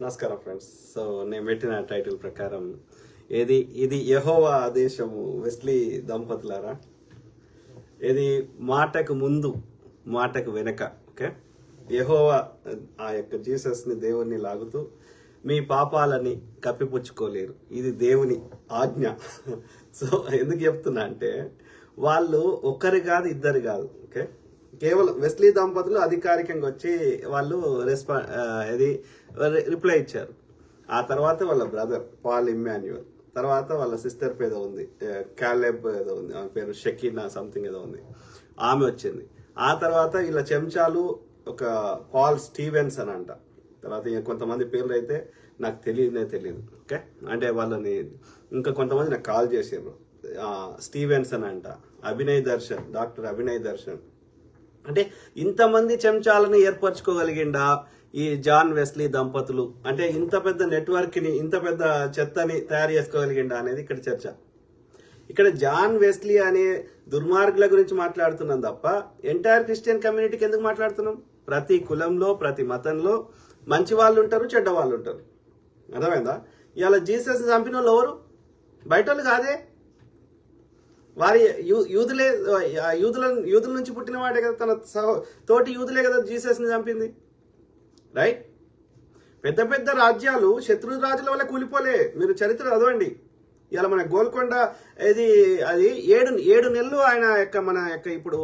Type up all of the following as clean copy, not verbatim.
నమస్కారం friends. So నేను పెట్టిన టైటిల్ ప్రకారం ఇది యెహోవా ఆదేశము వెస్లీ దంపతులారా. ఇది మాటకు ముందు మాటకు వెనక. ఓకే, యెహోవా ఆ యొక్క జీసస్ని దేవుణ్ణి లాగుతూ మీ పాపాలని కప్పిపుచ్చుకోలేరు, ఇది దేవుని ఆజ్ఞ. సో ఎందుకు చెప్తున్నా అంటే వాళ్ళు ఒక్కరు కాదు ఇద్దరు కాదు. ఓకే, కేవలం వెస్లీ దంపతులు అధికారికంగా వచ్చి వాళ్ళు రిప్లై ఇచ్చారు. ఆ తర్వాత వాళ్ళ బ్రదర్ పాల్ ఇమ్మాన్యుయల్, తర్వాత వాళ్ళ సిస్టర్ ఏదో ఉంది క్యాలెబ్ ఏదో ఉంది, ఆమె పేరు షకీనా సంథింగ్ ఏదో ఉంది, ఆమె వచ్చింది. ఆ తర్వాత ఇలా చెంచాలు ఒక పాల్ స్టీవెన్స్ అని అంట. తర్వాత కొంతమంది పేర్లు అయితే నాకు తెలియదు. ఓకే, అంటే వాళ్ళని ఇంకా కొంతమంది నాకు కాల్ చేసారు. స్టీవెన్స్ అని అంట, డాక్టర్ అభినయ్ దర్శన్. అంటే ఇంతమంది చెంచాలను ఏర్పరచుకోగలిగిండా ఈ జాన్ వెస్లీ దంపతులు? అంటే ఇంత పెద్ద నెట్వర్క్ ని, ఇంత పెద్ద చెత్తని తయారు చేసుకోగలిగిండా అనేది ఇక్కడ చర్చ. ఇక్కడ జాన్ వెస్లీ అనే దుర్మార్గుల గురించి మాట్లాడుతున్నాం తప్ప ఎంటైర్ క్రిస్టియన్ కమ్యూనిటీకి ఎందుకు మాట్లాడుతున్నాం? ప్రతి కులంలో ప్రతి మతంలో మంచి వాళ్ళు ఉంటారు, చెడ్డ వాళ్ళు ఉంటారు. అర్థమైందా? ఇవాళ జీసస్ చంపిన వాళ్ళు ఎవరు? బయట వాళ్ళు కాదే, వారి యూదుల నుంచి పుట్టిన వాడే కదా, తన తోటి యూదులే కదా జీసస్ ని చంపింది. రైట్? పెద్ద పెద్ద రాజ్యాలు శత్రు రాజుల వల్ల కూలిపోలే. మీరు చరిత్ర చదవండి. ఇలా మన గోల్కొండ అది 7 నెలలు ఆయన యొక్క మన యొక్క ఇప్పుడు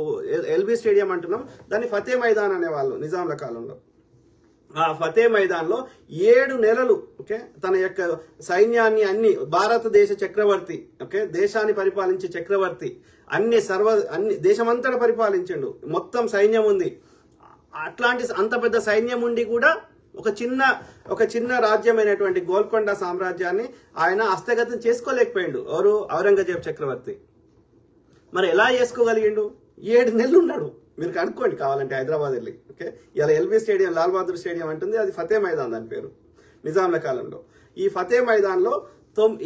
ఎల్బీ స్టేడియం అంటున్నాం, దాన్ని ఫతే మైదాన్ అనేవాళ్ళు నిజాంల కాలంలో. ఆ ఫతే మైదాన్ లో 7 నెలలు ఓకే తన యొక్క సైన్యాన్ని అన్ని భారతదేశ చక్రవర్తి, ఓకే దేశాన్ని పరిపాలించే చక్రవర్తి, అన్ని దేశమంతటా పరిపాలించండు, మొత్తం సైన్యం ఉంది. అట్లాంటి అంత పెద్ద సైన్యం ఉండి కూడా ఒక చిన్న రాజ్యమైనటువంటి గోల్కొండ సామ్రాజ్యాన్ని ఆయన హస్తగతం చేసుకోలేకపోయిండు. ఎవరు? ఔరంగజేబ్ చక్రవర్తి. మరి ఎలా చేసుకోగలిగిండు? 7 నెలలు ఉన్నాడు. మీరు కనుక్కోండి కావాలంటే హైదరాబాద్ వెళ్ళి. ఓకే, ఇలా LB stadium, Lal Bahadur stadium అంటుంది, అది ఫతే మైదాన్ దాని పేరు నిజాంల కాలంలో. ఈ ఫతే మైదాన్ లో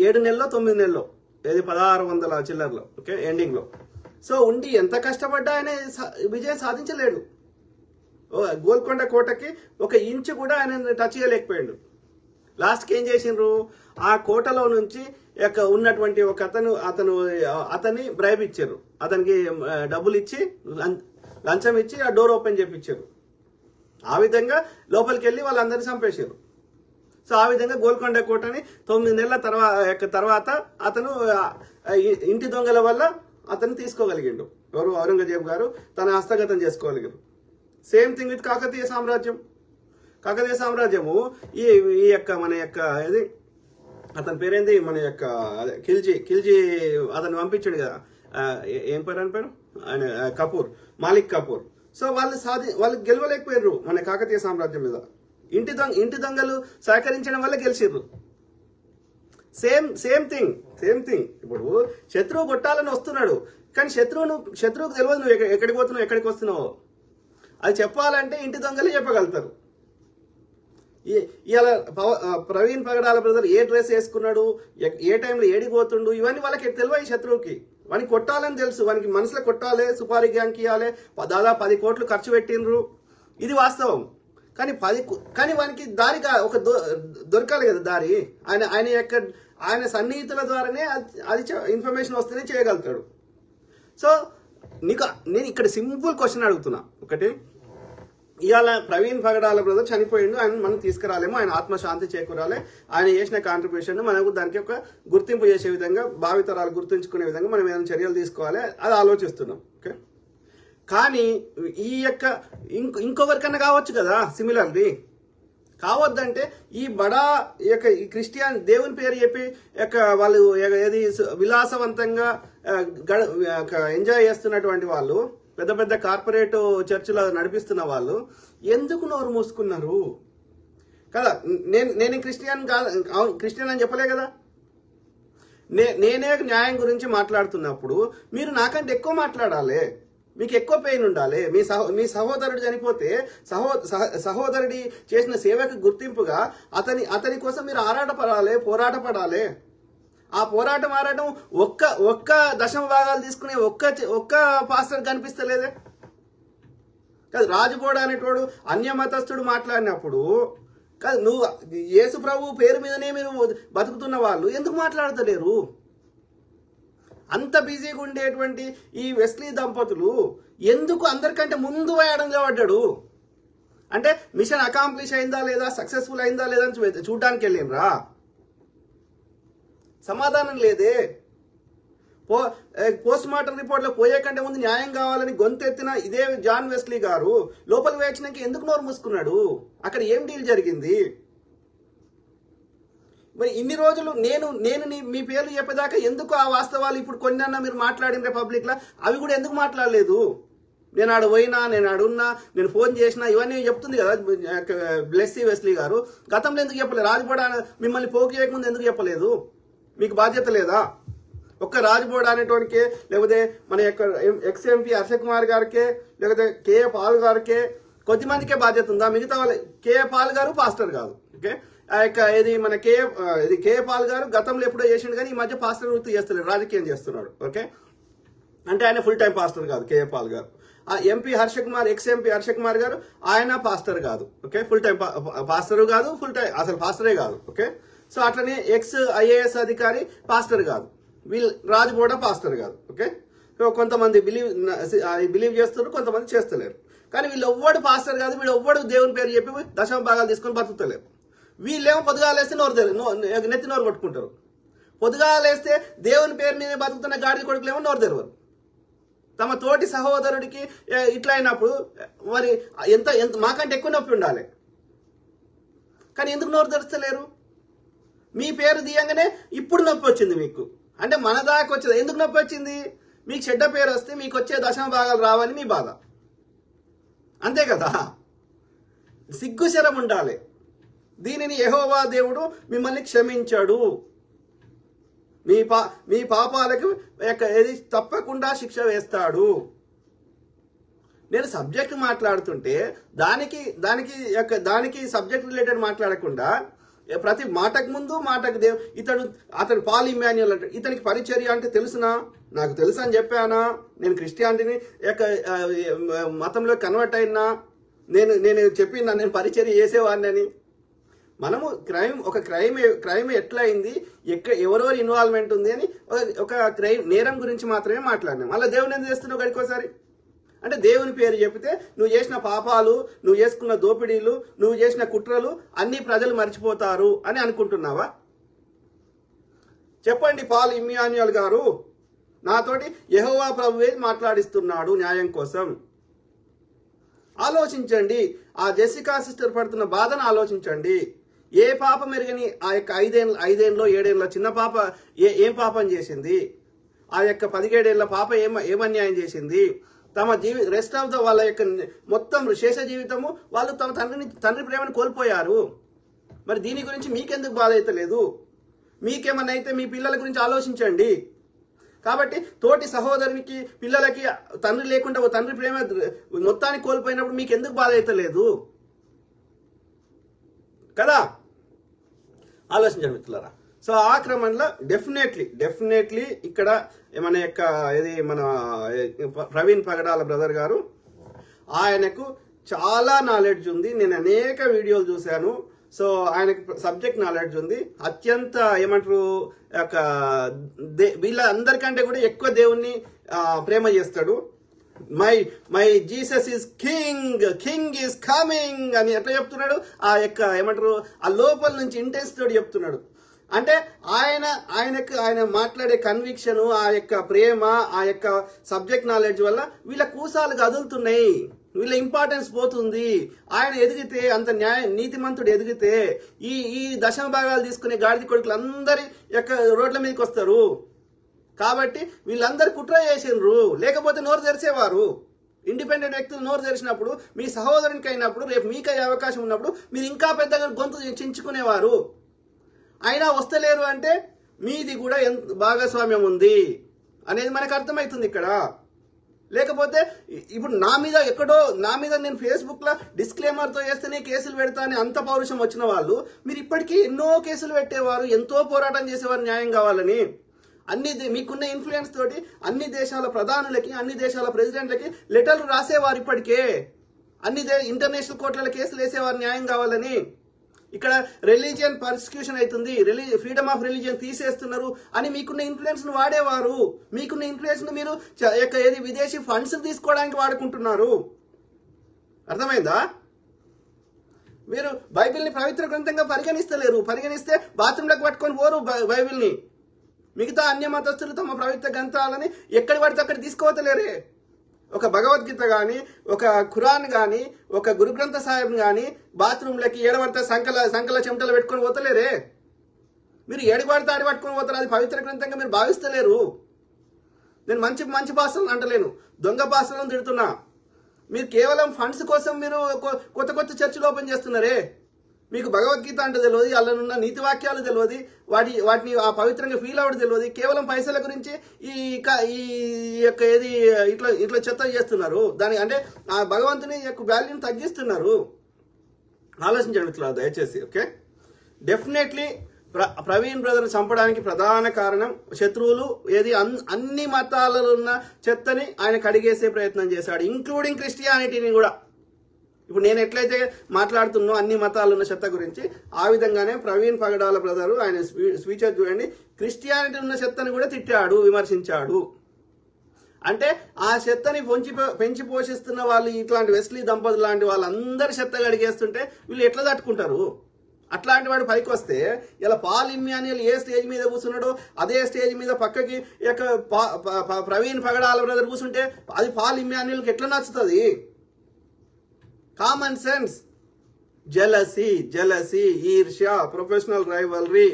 7 నెలలో 9 నెలలో 1600 చిల్లర్లో ఓకే ఎండింగ్ లో. సో ఉండి ఎంత కష్టపడ్డా ఆయన విజయం సాధించలేడు. గోల్కొండ కోటకి 1 ఇంచు కూడా ఆయన టచ్ చేయలేకపోయాడు. లాస్ట్కి ఏం చేసిండ్రు? ఆ కోటలో నుంచి ఉన్నటువంటి ఒక అతన్ని బ్రైబ్ ఇచ్చారు, అతనికి డబ్బులు ఇచ్చి లంచం ఇచ్చి ఆ డోర్ ఓపెన్ చేపించారు. ఆ విధంగా లోపలికి వెళ్ళి వాళ్ళందరినీ చంపేశారు. సో ఆ విధంగా గోల్కొండ కోటని 9 నెలల తర్వాత అతను ఇంటి దొంగల వల్ల అతను తీసుకోగలిగిండు. ఎవరు? ఔరంగజేబు గారు తన హస్తగతం చేసుకోగలిగారు. సేమ్ థింగ్ విత్ కాకతీయ సామ్రాజ్యము. ఈ యొక్క మన యొక్క ఇది అతని పేరేంది, మన యొక్క ఖిల్జీ అతను పంపించాడు కదా, ఏం పేరు అని పేరు ఆయన, మాలిక్ కపూర్. సో వాళ్ళు గెలవలేకపోయారు మన కాకతీయ సామ్రాజ్యం మీద. ఇంటి దొంగలు సహకరించడం వల్ల గెలిచిర్రు. Same thing. ఇప్పుడు శత్రువు కొట్టాలని వస్తున్నాడు, కానీ శత్రువుకు తెలియదు నువ్వు ఎక్కడికి పోతున్నావు, ఎక్కడికి వస్తున్నావు. అది చెప్పాలంటే ఇంటి దొంగలే చెప్పగలుగుతారు. ఇలా ప్రవీణ్ పగడాల బ్రదర్ ఏ డ్రెస్ వేసుకున్నాడు, ఏ టైంలో ఏడికి పోతుండు, ఇవన్నీ వాళ్ళకి తెలియదు. ఈ శత్రువుకి వానికి కొట్టాలని తెలుసు, వానికి మనసులో కొట్టాలి, సుపారీ గ్యాంగ్ ఇవ్వాలి, దాదాపు 10 కోట్లు ఖర్చు పెట్టినరు, ఇది వాస్తవం. కానీ వానికి దారి దొరకాలి కదా దారి. ఆయన సన్నిహితుల ద్వారానే అది ఇన్ఫర్మేషన్ వస్తేనే చేయగలుగుతాడు. సో నేను ఇక్కడ సింపుల్ క్వశ్చన్ అడుగుతున్నా. ఒకటి, ఇవాళ ప్రవీణ్ పగడాల బ్రదర్ చనిపోయిండు, ఆయన మనం తీసుకురాలేము, ఆయన ఆత్మశాంతి చేకూరాలి, ఆయన చేసిన కాంట్రిబ్యూషన్ మనకు దానికి ఒక గుర్తింపు చేసే విధంగా, భావితరాలు గుర్తుంచుకునే విధంగా మనం ఏదైనా చర్యలు తీసుకోవాలి, అది ఆలోచిస్తున్నాం. ఓకే, కానీ ఈ యొక్క ఇంకొకరికన్నా కావచ్చు కదా సిమిలర్లీ. కావద్దంటే ఈ క్రిస్టియన్ దేవుని పేరు చెప్పి వాళ్ళు ఏది విలాసవంతంగా ఎంజాయ్ చేస్తున్నటువంటి వాళ్ళు, పెద్ద పెద్ద కార్పొరేట్ చర్చిలో నడిపిస్తున్న వాళ్ళు ఎందుకు నోరు మూసుకున్నారు కదా? నేను క్రిస్టియన్ అని చెప్పలే కదా. నేనే న్యాయం గురించి మాట్లాడుతున్నప్పుడు మీరు నాకంటే ఎక్కువ మాట్లాడాలి, మీకు ఎక్కువ పెయిన్ ఉండాలి. మీ సహోదరుడు చనిపోతే సహోదరుడి చేసిన సేవకు గుర్తింపుగా అతని కోసం మీరు పోరాటపడాలి. ఆ పోరాటం ఒక్క దశమ భాగాలు తీసుకునే ఒక్క పాస్టర్ కనిపిస్తలేదే. రాజుగోడ అనేటోడు అన్యమతస్థుడు మాట్లాడినప్పుడు కాదు, నువ్వు యేసు ప్రభు పేరు మీదనే మీరు బతుకుతున్న వాళ్ళు ఎందుకు మాట్లాడతలేరు? అంత బిజీగా ఉండేటువంటి ఈ వెస్లీ దంపతులు ఎందుకు అందరికంటే ముందు వేయడం పడ్డాడు? అంటే మిషన్ అకాంప్లిష్ అయిందా లేదా, సక్సెస్ఫుల్ అయిందా లేదా అని చూడడానికి వెళ్ళినరా? సమాధానం లేదే. పోస్ట్ మార్టం రిపోర్ట్లో పోయే కంటే ముందు న్యాయం కావాలని గొంతెత్తిన ఇదే జాన్ వెస్లీ గారు లోపలికి వేయించడానికి ఎందుకు నోరు మూసుకున్నాడు? అక్కడ ఏం డీల్ జరిగింది? మరి ఇన్ని రోజులు నేను మీ పేర్లు చెప్పేదాకా ఎందుకు ఆ వాస్తవాలు ఇప్పుడు కొన్నన్నా మీరు మాట్లాడిన పబ్లిక్ లా అవి కూడా ఎందుకు మాట్లాడలేదు? నేను ఆడ పోయినా, నేను ఆడున్నా, నేను ఫోన్ చేసినా, ఇవన్నీ చెప్తుంది కదా బ్లెస్సీ వెస్లీ గారు. గతంలో ఎందుకు చెప్పలేదు? రాజబోడ మిమ్మల్ని పోగు చేయకముందు ఎందుకు చెప్పలేదు? మీకు బాధ్యత లేదా? ఒక్క రాజబోడ అనేటోనికే, లేకపోతే మన యొక్క ఎక్స్ఎంపీ హర్ష కుమార్ గారికే, లేకపోతే కేఏ పాల్ గారికే, కొద్దిమందికే బాధ్యత ఉందా? మిగతా వాళ్ళ కేఏ పాల్ గారు పాస్టర్ కాదు. ఓకే, ఆ యొక్క ఇది మన కేఏ పాల్ గారు గతంలో ఎప్పుడో చేసిండు కానీ ఈ మధ్య పాస్టర్ వృత్తి చేస్తలేడు, రాజకీయం చేస్తున్నాడు. ఓకే, అంటే ఆయన ఫుల్ టైం పాస్టర్ కాదు కేఏ పాల్ గారు. ఆ MP Harsha Kumar, ex MP Harsha Kumar గారు, ఆయన పాస్టర్ కాదు. ఓకే, ఫుల్ టైం పాస్టర్ కాదు, ఫుల్ టైం అసలు పాస్టరే కాదు. ఓకే, సో అట్లనే ఎక్స్ ఐఏఎస్ అధికారి పాస్టర్ కాదు, వీళ్ళు రాజబోడ పాస్టర్ కాదు. ఓకే, సో కొంతమంది బిలీవ్ చేస్తున్నారు, కొంతమంది చేస్తలేరు. కానీ వీళ్ళు ఎవ్వడు పాస్టర్ కాదు, వీళ్ళు ఎవ్వడు దేవుని పేరు చెప్పి దశమ భాగాలు తీసుకొని బతుకుతలేరు. వీళ్ళేమో పొద్దుగాలేస్తే నెత్తి నోరు కొట్టుకుంటారు. పొద్దుగాలేస్తే దేవుని పేరు మీద బతుకుతున్న గాడి కొడుకులేమో నోరు తెరవరు. తమ తోటి సహోదరుడికి ఇట్లా అయినప్పుడు మరి ఎంత మాకంటే ఎక్కువ నొప్పి ఉండాలి. కానీ ఎందుకు నోరు తెరుస్తలేరు? మీ పేరు తీయంగానే ఇప్పుడు నొప్పి వచ్చింది మీకు. అంటే మన దాకా వచ్చేది ఎందుకు నొప్పి వచ్చింది? మీకు చెడ్డ పేరు వస్తే మీకు వచ్చే దశమ భాగాలు రావని మీ బాధ, అంతే కదా? సిగ్గుశరం ఉండాలి. దీనిని యెహోవా దేవుడు మిమ్మల్ని క్షమించాడు. మీ పాపాలకు ఏది తప్పకుండా శిక్ష వేస్తాడు. నేను సబ్జెక్ట్ మాట్లాడుతుంటే దానికి సబ్జెక్ట్ రిలేటెడ్ మాట్లాడకుండా ప్రతి మాటకు ముందు మాటకు అతడు పాల్ ఇమ్మాన్యుయల్ అంటే ఇతనికి పరిచర్య అంటే తెలుసునా? నాకు తెలుసు అని చెప్పానా? నేను క్రిస్టియానిటీని మతంలో కన్వర్ట్ అయినా నేను చెప్పినా నేను పరిచర్య చేసేవాడిని అని. మనము క్రైమ్ ఎట్లా అయింది, ఎవరెవరు ఇన్వాల్వ్మెంట్ ఉంది అని ఒక నేరం గురించి మాత్రమే మాట్లాడినాం. అలా దేవుని ఎందుకు చేస్తున్నావు గడికోసారి? అంటే దేవుని పేరు చెప్తే నువ్వు చేసిన పాపాలు, నువ్వు చేసుకున్న దోపిడీలు, నువ్వు చేసిన కుట్రలు అన్ని ప్రజలు మర్చిపోతారు అని అనుకుంటున్నావా? చెప్పండి, పాల్ ఇమ్మాన్యుయల్ గారు నాతోటి యెహోవా ప్రభువే మాట్లాడిస్తున్నాడు న్యాయం కోసం. ఆలోచించండి. ఆ జెసికా సిస్టర్ పడుతున్న బాధను ఆలోచించండి. ఏ పాపం ఎరగని ఆ యొక్క 5 7 చిన్న పాప ఏం పాపం చేసింది? ఆ యొక్క 17 ఏళ్ల పాప ఏమన్యాయం చేసింది? తమ రెస్ట్ ఆఫ్ ద వాళ్ళ యొక్క మొత్తం శేష జీవితము వాళ్ళు తమ తండ్రి ప్రేమను కోల్పోయారు. మరి దీని గురించి మీకెందుకు బాధ అయితే లేదు? మీకేమన్నా అయితే మీ పిల్లల గురించి ఆలోచించండి. కాబట్టి తోటి సహోదరునికి పిల్లలకి తండ్రి లేకుండా తండ్రి ప్రేమ మొత్తాన్ని కోల్పోయినప్పుడు మీకు ఎందుకు బాధ అయితే లేదు కదా? ఆలోచించండి మిత్రులారా. సో ఆ క్రమంలో డెఫినెట్లీ ఇక్కడ మన యొక్క ఇది మన ప్రవీణ్ పగడాల బ్రదర్ గారు, ఆయనకు చాలా నాలెడ్జ్ ఉంది. నేను అనేక వీడియోలు చూశాను. సో ఆయనకు సబ్జెక్ట్ నాలెడ్జ్ ఉంది. అత్యంత ఏమంటారు వీళ్ళందరికంటే కూడా ఎక్కువ దేవుణ్ణి ప్రేమ చేస్తాడు. My Jesus is king is coming అని ఎట్లా చెప్తున్నాడు? ఆ యొక్క ఏమంటారు ఆ లోపల నుంచి ఇంటెన్స్ తోటి చెప్తున్నాడు. అంటే ఆయన మాట్లాడే కన్విక్షన్, ఆ యొక్క ప్రేమ, ఆ యొక్క సబ్జెక్ట్ నాలెడ్జ్ వల్ల వీళ్ళ కూసాలు కదులుతున్నాయి, వీళ్ళ ఇంపార్టెన్స్ పోతుంది. ఆయన ఎదిగితే, అంత నీతిమంతుడు ఎదిగితే ఈ దశమ భాగాలు తీసుకునే గాడిద కొడుకులు అందరి యొక్క రోడ్ల మీదకి వస్తారు. కాబట్టి వీళ్ళందరూ కుట్ర చేసిండ్రు, లేకపోతే నోరు తెరిచేవారు. ఇండిపెండెంట్ వ్యక్తులు నోరు తెరిచినప్పుడు, మీ సహోదరునికి అయినప్పుడు, రేపు మీకు అయ్యే అవకాశం ఉన్నప్పుడు మీరు ఇంకా పెద్దగా గొంతు చించుకునేవారు. అయినా వస్తలేరు అంటే మీది కూడా ఎంత భాగస్వామ్యం ఉంది అనేది మనకు అర్థమవుతుంది ఇక్కడ. లేకపోతే ఇప్పుడు నా మీద నేను ఫేస్బుక్ లో డిస్క్లైమర్ తో చేస్తేనే కేసులు పెడతా అని అంత పౌరుషం వచ్చిన వాళ్ళు మీరు ఇప్పటికీ ఎన్నో కేసులు పెట్టేవారు, ఎంతో పోరాటం చేసేవారు న్యాయం కావాలని. మీకున్న ఇన్ఫ్లుయెన్స్ తోటి అన్ని దేశాల ప్రధానులకి, అన్ని దేశాల ప్రెసిడెంట్లకి లెటర్లు రాసేవారు. ఇప్పటికే ఇంటర్నేషనల్ కోర్టుల కేసులు వేసేవారు న్యాయం కావాలని. ఇక్కడ రిలీజియన్ పర్సిక్యూషన్ అవుతుంది, ఫ్రీడమ్ ఆఫ్ రిలీజియన్ తీసేస్తున్నారు అని మీకున్న ఇన్ఫ్లుయెన్స్ ను వాడేవారు. మీకున్న ఇన్ఫ్లుయెన్స్ ను మీరు ఏది విదేశీ ఫండ్స్ తీసుకోవడానికి వాడుకుంటున్నారు. అర్థమైందా? మీరు బైబిల్ని పవిత్ర గ్రంథంగా పరిగణిస్తే బాత్రూంలోకి పట్టుకొని పోరు బైబిల్ని. మిగతా అన్య మతస్థులు తమ పవిత్ర గ్రంథాలని ఎక్కడి పడితే అక్కడ తీసుకోవతలేరే. ఒక భగవద్గీత కానీ, ఒక ఖురాన్ కానీ, ఒక గురుగ్రంథ సాహిబ్ కానీ బాత్రూంలకి ఏడబడితే సంకల చెమటలు పెట్టుకొని పోతలేరే. మీరు ఏడబడితే ఆడి పట్టుకొని పోతారు, అది పవిత్ర గ్రంథంగా మీరు భావిస్తలేరు. నేను మంచి భాషలను అంటలేను, దొంగ భాషలను తిడుతున్నా. మీరు కేవలం ఫండ్స్ కోసం మీరు కొత్త చర్చలు ఓపెన్ చేస్తున్నారే. మీకు భగవద్గీత అంటే తెలియదు, అందులోనున్న నీతి వాక్యాలు తెలియదు, వాటిని ఆ పవిత్రంగా ఫీల్ అవ్వడం తెలియదు. కేవలం పైసల గురించి ఈ యొక్క ఏది ఇట్లా చెత్త చేస్తున్నారు. దాని అంటే ఆ భగవంతుని యొక్క వాల్యూని తగ్గిస్తున్నారు. ఆలోచించండి ఇట్లా దయచేసి. ఓకే, డెఫినెట్లీ ప్రవీణ్ బ్రదర్ చంపడానికి ప్రధాన కారణం శత్రువులు ఏది అన్ని మతాలలో ఉన్న చెత్తని ఆయన కడిగేసే ప్రయత్నం చేశాడు, ఇంక్లూడింగ్ క్రిస్టియానిటీని కూడా. ఇప్పుడు నేను ఎట్లయితే మాట్లాడుతున్నా అన్ని మతాలు ఉన్న చెత్త గురించి, ఆ విధంగానే ప్రవీణ్ పగడాల బ్రదరు ఆయన స్పీచ్ చూడండి, క్రిస్టియానిటీ ఉన్న చెత్తని కూడా తిట్టాడు, విమర్శించాడు. అంటే ఆ చెత్తని పెంచి పోషిస్తున్న వాళ్ళు ఇట్లాంటి వెస్లీ దంపతులు లాంటి వాళ్ళందరూ చెత్త కడిగేస్తుంటే వీళ్ళు ఎట్లా తట్టుకుంటారు? అట్లాంటి వాడు పైకి వస్తే ఇలా పాల్ ఇమ్మాన్యుయల్ ఏ స్టేజ్ మీద కూర్చున్నాడో అదే స్టేజ్ మీద పక్కకి ప్రవీణ్ పగడాల బ్రదర్ కూర్చుంటే అది పాల్ ఇమ్మాన్యుయల్కి ఎట్లా నచ్చుతుంది? కామన్ సెన్స్, జెలసీ, ఈర్ష్య, ప్రొఫెషనల్ రైవల్రీ.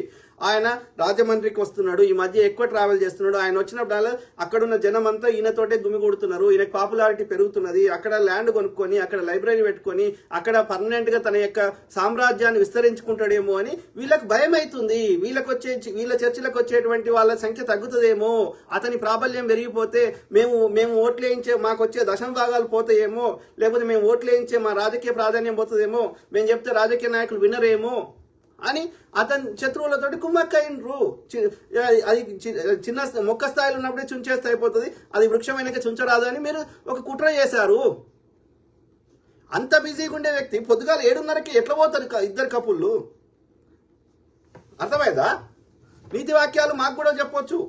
ఆయన రాజమండ్రికి వస్తున్నాడు, ఈ మధ్య ఎక్కువ ట్రావెల్ చేస్తున్నాడు. ఆయన వచ్చినప్పుడు అక్కడున్న జనం అంతా ఈయనతోటే గుమిగూడుతున్నారు. ఈయనకు పాపులారిటీ పెరుగుతున్నది. అక్కడ ల్యాండ్ కొనుక్కొని, అక్కడ లైబ్రరీ పెట్టుకొని, అక్కడ పర్మనెంట్ గా తన యొక్క సామ్రాజ్యాన్ని విస్తరించుకుంటాడేమో అని వీళ్ళకి భయం అవుతుంది. వీళ్ళ చర్చలకు వచ్చేటువంటి వాళ్ళ సంఖ్య తగ్గుతుందేమో, అతని ప్రాబల్యం పెరిగిపోతే మేము ఓట్లు వేయించే మాకు వచ్చే దశమ భాగాలు పోతాయేమో, లేకపోతే మేము ఓట్లు వేయించే మా రాజకీయ ప్రాధాన్యం పోతుందేమో, మేము చెప్తే రాజకీయ నాయకులు వినరేమో అని అతని శత్రువులతోటి కుమ్మక్కైనరు. అది చిన్న మొక్క స్థాయిలో ఉన్నప్పుడే చుంచేస్తే అయిపోతుంది, అది వృక్షమైనక చుంచరాదు అని మీరు ఒక కుట్ర చేశారు. అంత బిజీగా ఉండే వ్యక్తి పొద్దుగాల 7:30కి ఎట్లా పోతారు ఇద్దరు కపుళ్ళు? అర్థమైందా? నీతి వాక్యాలు మాకు కూడా చెప్పొచ్చు.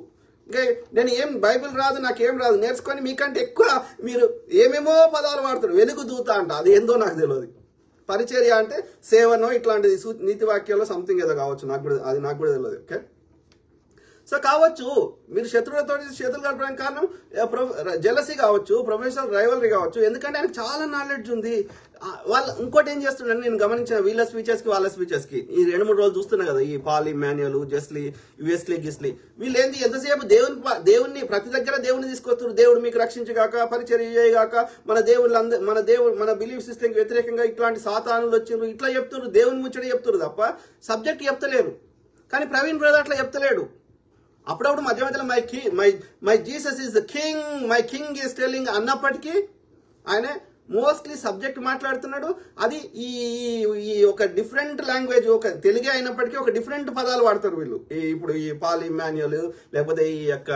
ఇంకా నేను ఏం బైబిల్ రాదు, నాకేం రాదు, నేర్చుకొని మీకంటే ఎక్కువ మీరు ఏమేమో పదాలు వాడతారు. వెలుగు దూత అంట, అది ఏందో నాకు తెలియదు. పరిచర్య అంటే సేవనో ఇట్లాంటిది నీతి వాక్యాల్లో సంథింగ్ ఏదో కావచ్చు, నాకు కూడా తెలియదు. ఓకే, సో కావచ్చు మీరు శత్రువులతో చేతులు కలపడానికి కారణం జెలసీ కావచ్చు, ప్రొఫెషనల్ రైవల్రీ కావచ్చు. ఎందుకంటే ఆయనకు చాలా నాలెడ్జ్ ఉంది. వాళ్ళు ఇంకోటి ఏం చేస్తున్నాడు నేను గమనించిన, వీళ్ళ స్పీచెస్కి వాళ్ళ స్పీచెస్కి ఈ 2-3 రోజులు చూస్తున్నా కదా, ఈ పాల్ ఇమ్మాన్యుయల్, గిస్లీ వీళ్ళు ఏంది ఎంతసేపు దేవుణ్ణి ప్రతి దగ్గర దేవుని తీసుకొస్తున్నారు. దేవుడు మీకు రక్షించగాక, పరిచర్య చేయగాక, మన బిలీఫ్ సిస్టమ్కి వ్యతిరేకంగా ఇట్లాంటి సాతానులు వచ్చిండ్రు ఇట్లా చెప్తున్నారు, దేవుని ముచ్చట చెప్తున్నారు తప్ప సబ్జెక్ట్ చెప్తలేరు. కానీ ప్రవీణ్ బ్రదర్ అట్లా చెప్తలేడు. అప్పుడప్పుడు మధ్యలో my Jesus is the king, my king is telling అన్నప్పటికీ ఆయన మోస్ట్లీ సబ్జెక్ట్ మాట్లాడుతున్నాడు. అది ఈ ఒక డిఫరెంట్ లాంగ్వేజ్, ఒక తెలుగే అయినప్పటికీ ఒక డిఫరెంట్ పదాలు వాడతారు వీళ్ళు. ఇప్పుడు ఈ పాల్ ఇమ్మాన్యుయల్ లేకపోతే ఈ యొక్క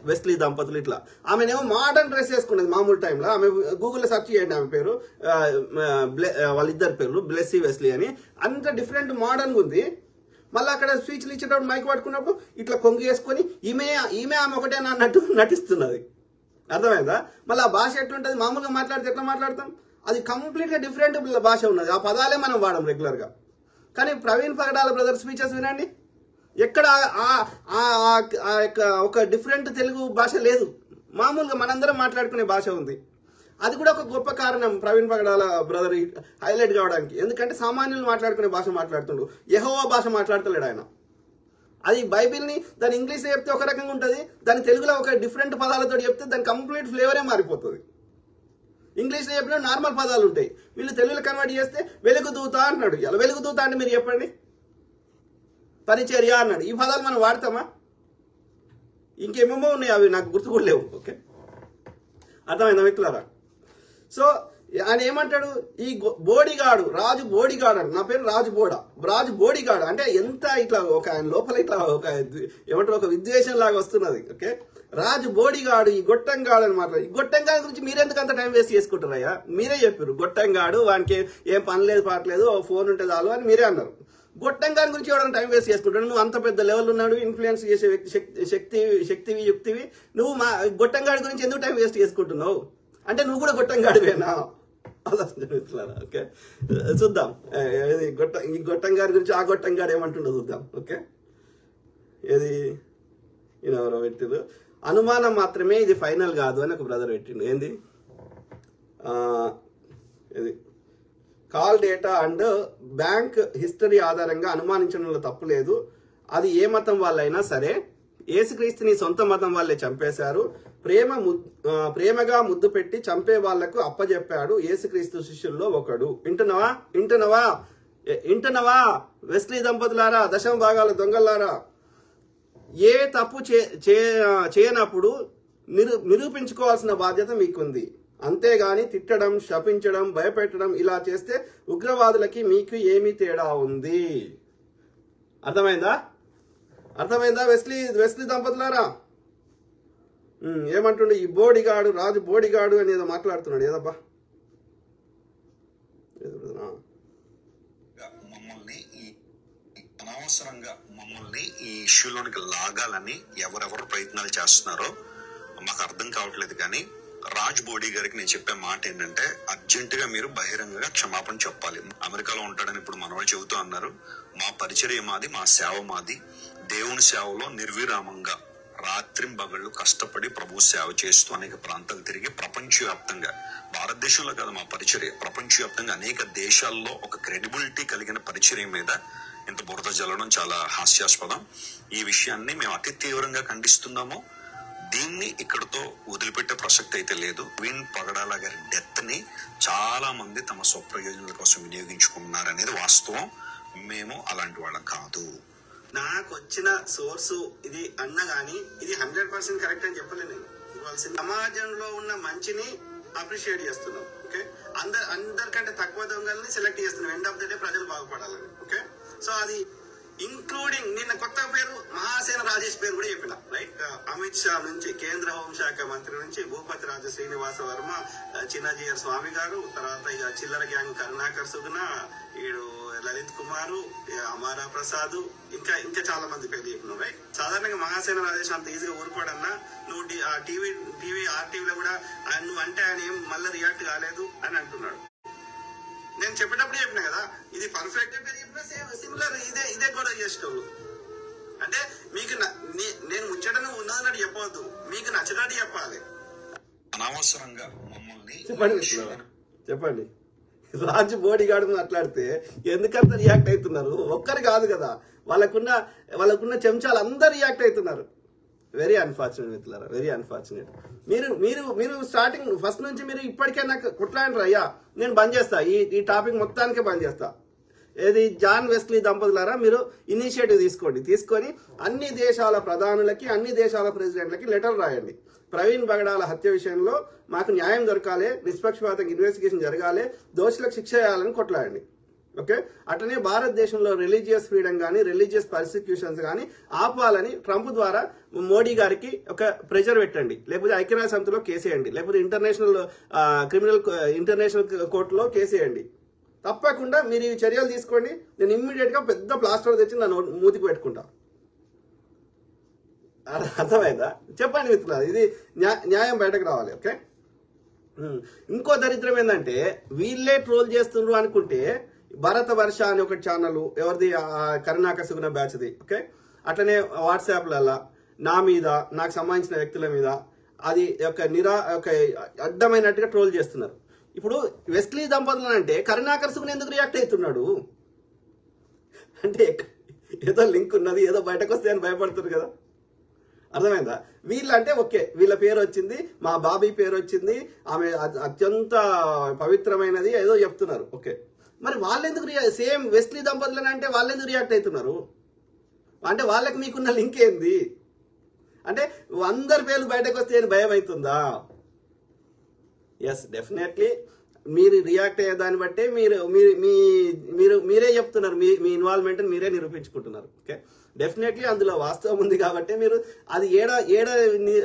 వెస్లీ దంపతులు ఇట్లా. ఆమెనేమో మోడర్న్ డ్రెస్ వేసుకున్నది మామూలు టైంలో. ఆమె గూగుల్లో సెర్చ్ చేయండి, ఆమె పేరు వాళ్ళిద్దరు పేర్లు బ్లెస్సీ వెస్లీ అని. అంత డిఫరెంట్ మోడర్న్ ఉంది. మళ్ళీ అక్కడ స్పీచ్లు ఇచ్చేటప్పుడు మైక్ పట్టుకున్నప్పుడు ఇట్లా కొంగి వేసుకొని ఈమె ఆమె ఒకటేనా అన్నట్టు నటిస్తున్నది. అర్థమైందా? మళ్ళీ ఆ భాష ఎట్లుంటుంది, మామూలుగా మాట్లాడితే ఎట్లా మాట్లాడతాం, అది కంప్లీట్గా డిఫరెంట్ భాష ఉన్నది. ఆ పదాలే మనం వాడడం రెగ్యులర్గా. కానీ ప్రవీణ్ పగడాల బ్రదర్ స్పీచెస్ వినండి, ఎక్కడ ఒక డిఫరెంట్ తెలుగు భాష లేదు. మామూలుగా మనందరం మాట్లాడుకునే భాష ఉంది. అది కూడా ఒక గొప్ప కారణం ప్రవీణ్ పగడాల బ్రదర్ హైలైట్ కావడానికి. ఎందుకంటే సామాన్యులు మాట్లాడుకునే భాష మాట్లాడుతుండు, యెహోవా భాష మాట్లాడతలేడు ఆయన. అది బైబిల్ని దాని ఇంగ్లీష్లో చెప్తే ఒక రకంగా ఉంటుంది, దాని తెలుగులో ఒక డిఫరెంట్ పదాలతో చెప్తే దాని కంప్లీట్ ఫ్లేవరే మారిపోతుంది. ఇంగ్లీష్లో చెప్పిన నార్మల్ పదాలు ఉంటాయి, వీళ్ళు తెలుగులో కన్వర్ట్ చేస్తే వెలుగుదూత అంటున్నాడు. ఇలా వెలుగుదూత అంటే మీరు చెప్పండి, పరిచర్య అన్నాడు. ఈ పదాలు మనం వాడతామా? ఇంకేమేమో ఉన్నాయి, అవి నాకు గుర్తు కూడా లేవు. ఓకే, అర్థమైందా మిత్రులారా? సో ఆయన ఏమంటాడు, ఈ బోడిగాడు రాజు బోడిగాడు అంట. నా పేరు రాజు బోడిగాడు అంటే ఎంత ఇట్లా ఒక ఆయన లోపల ఇట్లా ఒక ఏమంటారు ఒక విద్వేషం లాగా వస్తున్నది. ఓకే, రాజు బోడిగాడు, ఈ గొట్టంగాడు అని మాట్లాడు. ఈ గొట్టంగాడు గురించి మీరెందుకు అంత టైం వేస్ట్ చేసుకుంటారయ్యా? మీరే చెప్పారు గొట్టంగాడు, వానికి ఏం పని లేదు పాటలేదు, ఫోన్ ఉంటే చాలు అని మీరే అన్నారు. గొట్టంగారి గురించి ఎవరైనా టైం వేస్ట్ చేసుకుంటాడు? నువ్వు అంత పెద్ద లెవెల్ ఉన్నాడు, ఇన్ఫ్లుయెన్స్ చేసే వ్యక్తి, శక్తివి, యుక్తివి, నువ్వు మా గొట్టంగాడి గురించి ఎందుకు టైం వేస్ట్ చేసుకుంటున్నావు? అంటే నువ్వు కూడా గొట్టంగాడివేనా? ఓకే, చూద్దాం ఈ గొట్టంగారి గురించి. ఆ గొట్టంగాడు ఏమంటుండో చూద్దాం. ఓకే, ఏది ఎవరో పెట్టిండు, అనుమానం మాత్రమే, ఇది ఫైనల్ కాదు అని ఒక బ్రదర్ పెట్టిండు. ఏంది ఇది call data and bank history ఆధారంగా అనుమానించడంలో తప్పు లేదు. అది ఏ మతం వాళ్ళైనా సరే. యేసుక్రీస్తుని సొంత మతం వాళ్ళే చంపేశారు. ప్రేమగా ముద్దు పెట్టి చంపే వాళ్లకు అప్పజెప్పాడు యేసుక్రీస్తు శిష్యుల్లో ఒకడు. వింటున్నావా వెస్లీ దంపతులారా, దశమ భాగాల దొంగలారా? ఏ తప్పు చేయనప్పుడు నిరూపించుకోవాల్సిన బాధ్యత మీకుంది. అంతేగాని తిట్టడం, శపించడం, భయపెట్టడం ఇలా చేస్తే ఉగ్రవాదులకి మీకు ఏమి తేడా ఉంది? అర్థమైందా వెస్లీ దంపతులారా? ఏమంటుండే ఈ బోడిగాడు, రాజు బోడిగాడు అని ఏదో మాట్లాడుతున్నాడు. ఏదబ్బా అనవసరంగా మమ్మల్ని ఈ ఇష్యూలోనికి లాగాలని ఎవరెవరు ప్రయత్నాలు చేస్తున్నారో మాకు అర్థం కావట్లేదు. కానీ రాజ్ బోడీ గారికి నేను చెప్పే మాట ఏంటంటే, అర్జెంట్ గా మీరు బహిరంగంగా క్షమాపణ చెప్పాలి. అమెరికాలో ఉంటాడని ఇప్పుడు మన వాళ్ళు చెబుతూ అన్నారు. మా పరిచర్య మాది, మా సేవ మాది. దేవుని సేవలో నిర్విరామంగా రాత్రింబగళ్ళు కష్టపడి ప్రభు సేవ చేస్తూ అనేక ప్రాంతాలు తిరిగి ప్రపంచవ్యాప్తంగా, భారతదేశంలో కాదు మా పరిచర్య, ప్రపంచవ్యాప్తంగా అనేక దేశాల్లో ఒక క్రెడిబిలిటీ కలిగిన పరిచర్య మీద ఇంత బురద జల్లడం చాలా హాస్యాస్పదం. ఈ విషయాన్ని మేము అతి తీవ్రంగా ఖండిస్తున్నాము. దీన్ని ఇక్కడతో వదిలిపెట్టే ప్రసక్తి అయితే లేదు. విన్ పగడాల గారి డెత్ ని చాలా మంది తమ స్వప్రయోజనాల కోసం వినియోగించుకున్నారనేది వాస్తవం. మేము అలాంటి వాళ్ళం కాదు. నాకు వచ్చిన సోర్సు ఇది అన్న గానీ ఇది 100% కరెక్ట్ అని చెప్పలేదు. నేను ఇవ్వాల్సింది సమాజంలో ఉన్న మంచిని అప్రిషియేట్ చేస్తున్నాం. ఓకే, అందరికంటే తక్కువ దొంగల్ని సెలెక్ట్ చేస్తున్నాం. ఎండ్ ఆఫ్ ద డే ప్రజలు బాగుపడాలని. ఓకే, సో అది ఇంక్లూడింగ్ నిన్న కొత్త పేరు మహాసేన రాజేష్ పేరు కూడా చెప్పిన. రైట్, అమిత్ షా నుంచి, కేంద్ర హోంశాఖ మంత్రి నుంచి, భూపతి రాజు శ్రీనివాస వర్మ, చిన్నజీయర్ స్వామి గారు, తర్వాత ఇక చిల్లర గ్యాంగ్ కరుణాకర్ సుగుణ, ఈడు లలిత్ కుమారు, అమారా ప్రసాద్, ఇంకా చాలా మంది పేరు చెప్పినావు. రైట్, సాధారణంగా మహాసేన రాజేష్ అంత ఈజీగా ఊరుకోడన్నా. నువ్వు టీవీ ఆర్టీవీలో కూడా నువ్వు అంటే ఆయన ఏం మళ్ళీ రియాక్ట్ కాలేదు అని అంటున్నాడు. నేను చెప్పేటప్పుడు చెప్పినా కదా, ఇది పర్ఫెక్ట్ అని చెప్పినా సిమిలర్ ఇదే కూడా చేసేటోళ్ళు. అంటే మీకు నేను ముచ్చటను ఉన్నదన్నట్టు చెప్పవద్దు, మీకు నచ్చినట్టు చెప్పాలి. అనవసరంగా మమ్మల్ని చెప్పండి. రాజు బోడిగాడు మాట్లాడితే ఎందుకంత రియాక్ట్ అవుతున్నారు? ఒక్కరు కాదు కదా, వాళ్ళకున్న చెంచాలు అందరు రియాక్ట్ అవుతున్నారు. వెరీ అన్ఫార్చునేట్ మిత్రులారా, వెరీ అన్ఫార్చునేట్. మీరు స్టార్టింగ్ ఫస్ట్ నుంచి మీరు ఇప్పటికే నాకు కుట్లాంటారు. అయ్యా నేను బంద్ చేస్తా, ఈ టాపిక్ మొత్తానికే బంద్ చేస్తా. ఏది జాన్ వెస్లీ దంపతులారా, మీరు ఇనిషియేటివ్ తీసుకొని అన్ని దేశాల ప్రధానులకి, అన్ని దేశాల ప్రెసిడెంట్లకి లెటర్ రాయండి. ప్రవీణ్ బగడాల హత్య విషయంలో మాకు న్యాయం దొరకాలి, నిష్పక్షపాతంగా ఇన్వెస్టిగేషన్ జరగాలి, దోషులకు శిక్ష చేయాలని కొట్లాడండి. ఓకే, అట్లనే భారతదేశంలో రిలీజియస్ ఫ్రీడమ్ కానీ, రిలీజియస్ పర్సిక్యూషన్స్ కానీ ఆపాలని ట్రంప్ ద్వారా మోడీ గారికి ఒక ప్రెషర్ పెట్టండి. లేకపోతే ఐక్యరాజ్య సమితిలో కేసేయండి, లేకపోతే ఇంటర్నేషనల్ కోర్టులో కేసేయండి. తప్పకుండా మీరు ఈ చర్యలు తీసుకోండి. నేను ఇమ్మీడియట్ గా పెద్ద ప్లాస్టర్ తెచ్చి నన్ను మూతికి పెట్టుకుంటా. అర్థమైందా? చెప్పండి మిత్రులారా, ఇది న్యాయం బయటకు రావాలి. ఓకే, ఇంకో దరిద్రం ఏంటంటే వీళ్ళే ట్రోల్ చేస్తున్నారు అనుకుంటే, భరత వర్ష అని ఒక ఛానల్, ఎవరిది, కరుణాకర్ సుగుణ బ్యాచ్ది. ఓకే, అట్లనే వాట్సాప్లలో నా మీద, నాకు సంబంధించిన వ్యక్తుల మీద అది ఒక అడ్డమైనట్టుగా ట్రోల్ చేస్తున్నారు. ఇప్పుడు వెస్లీ దంపతులు అంటే కరుణాకర్ సుగుణ ఎందుకు రియాక్ట్ అవుతున్నాడు అంటే ఏదో లింక్ ఉన్నది, ఏదో బయటకు వస్తే అని భయపడుతున్నారు కదా. అర్థమైందా? వీళ్ళంటే ఓకే, వీళ్ళ పేరు వచ్చింది, మా బాబీ పేరు వచ్చింది, ఆమె అత్యంత పవిత్రమైనది ఏదో చెప్తున్నారు. ఓకే, మరి వాళ్ళెందుకు సేమ్ వెస్లీ దంపతులని అంటే వాళ్ళెందుకు రియాక్ట్ అవుతున్నారు? అంటే వాళ్ళకి మీకున్న లింక్ ఏంది? అంటే అందరి పేర్లు బయటకు వస్తే భయం అవుతుందా? ఎస్, డెఫినెట్లీ మీరు రియాక్ట్ అయ్యే దాన్ని బట్టే మీరే చెప్తున్నారు, మీ ఇన్వాల్వ్మెంట్ మీరే నిరూపించుకుంటున్నారు. ఓకే, డెఫినెట్లీ అందులో వాస్తవం ఉంది కాబట్టి మీరు అది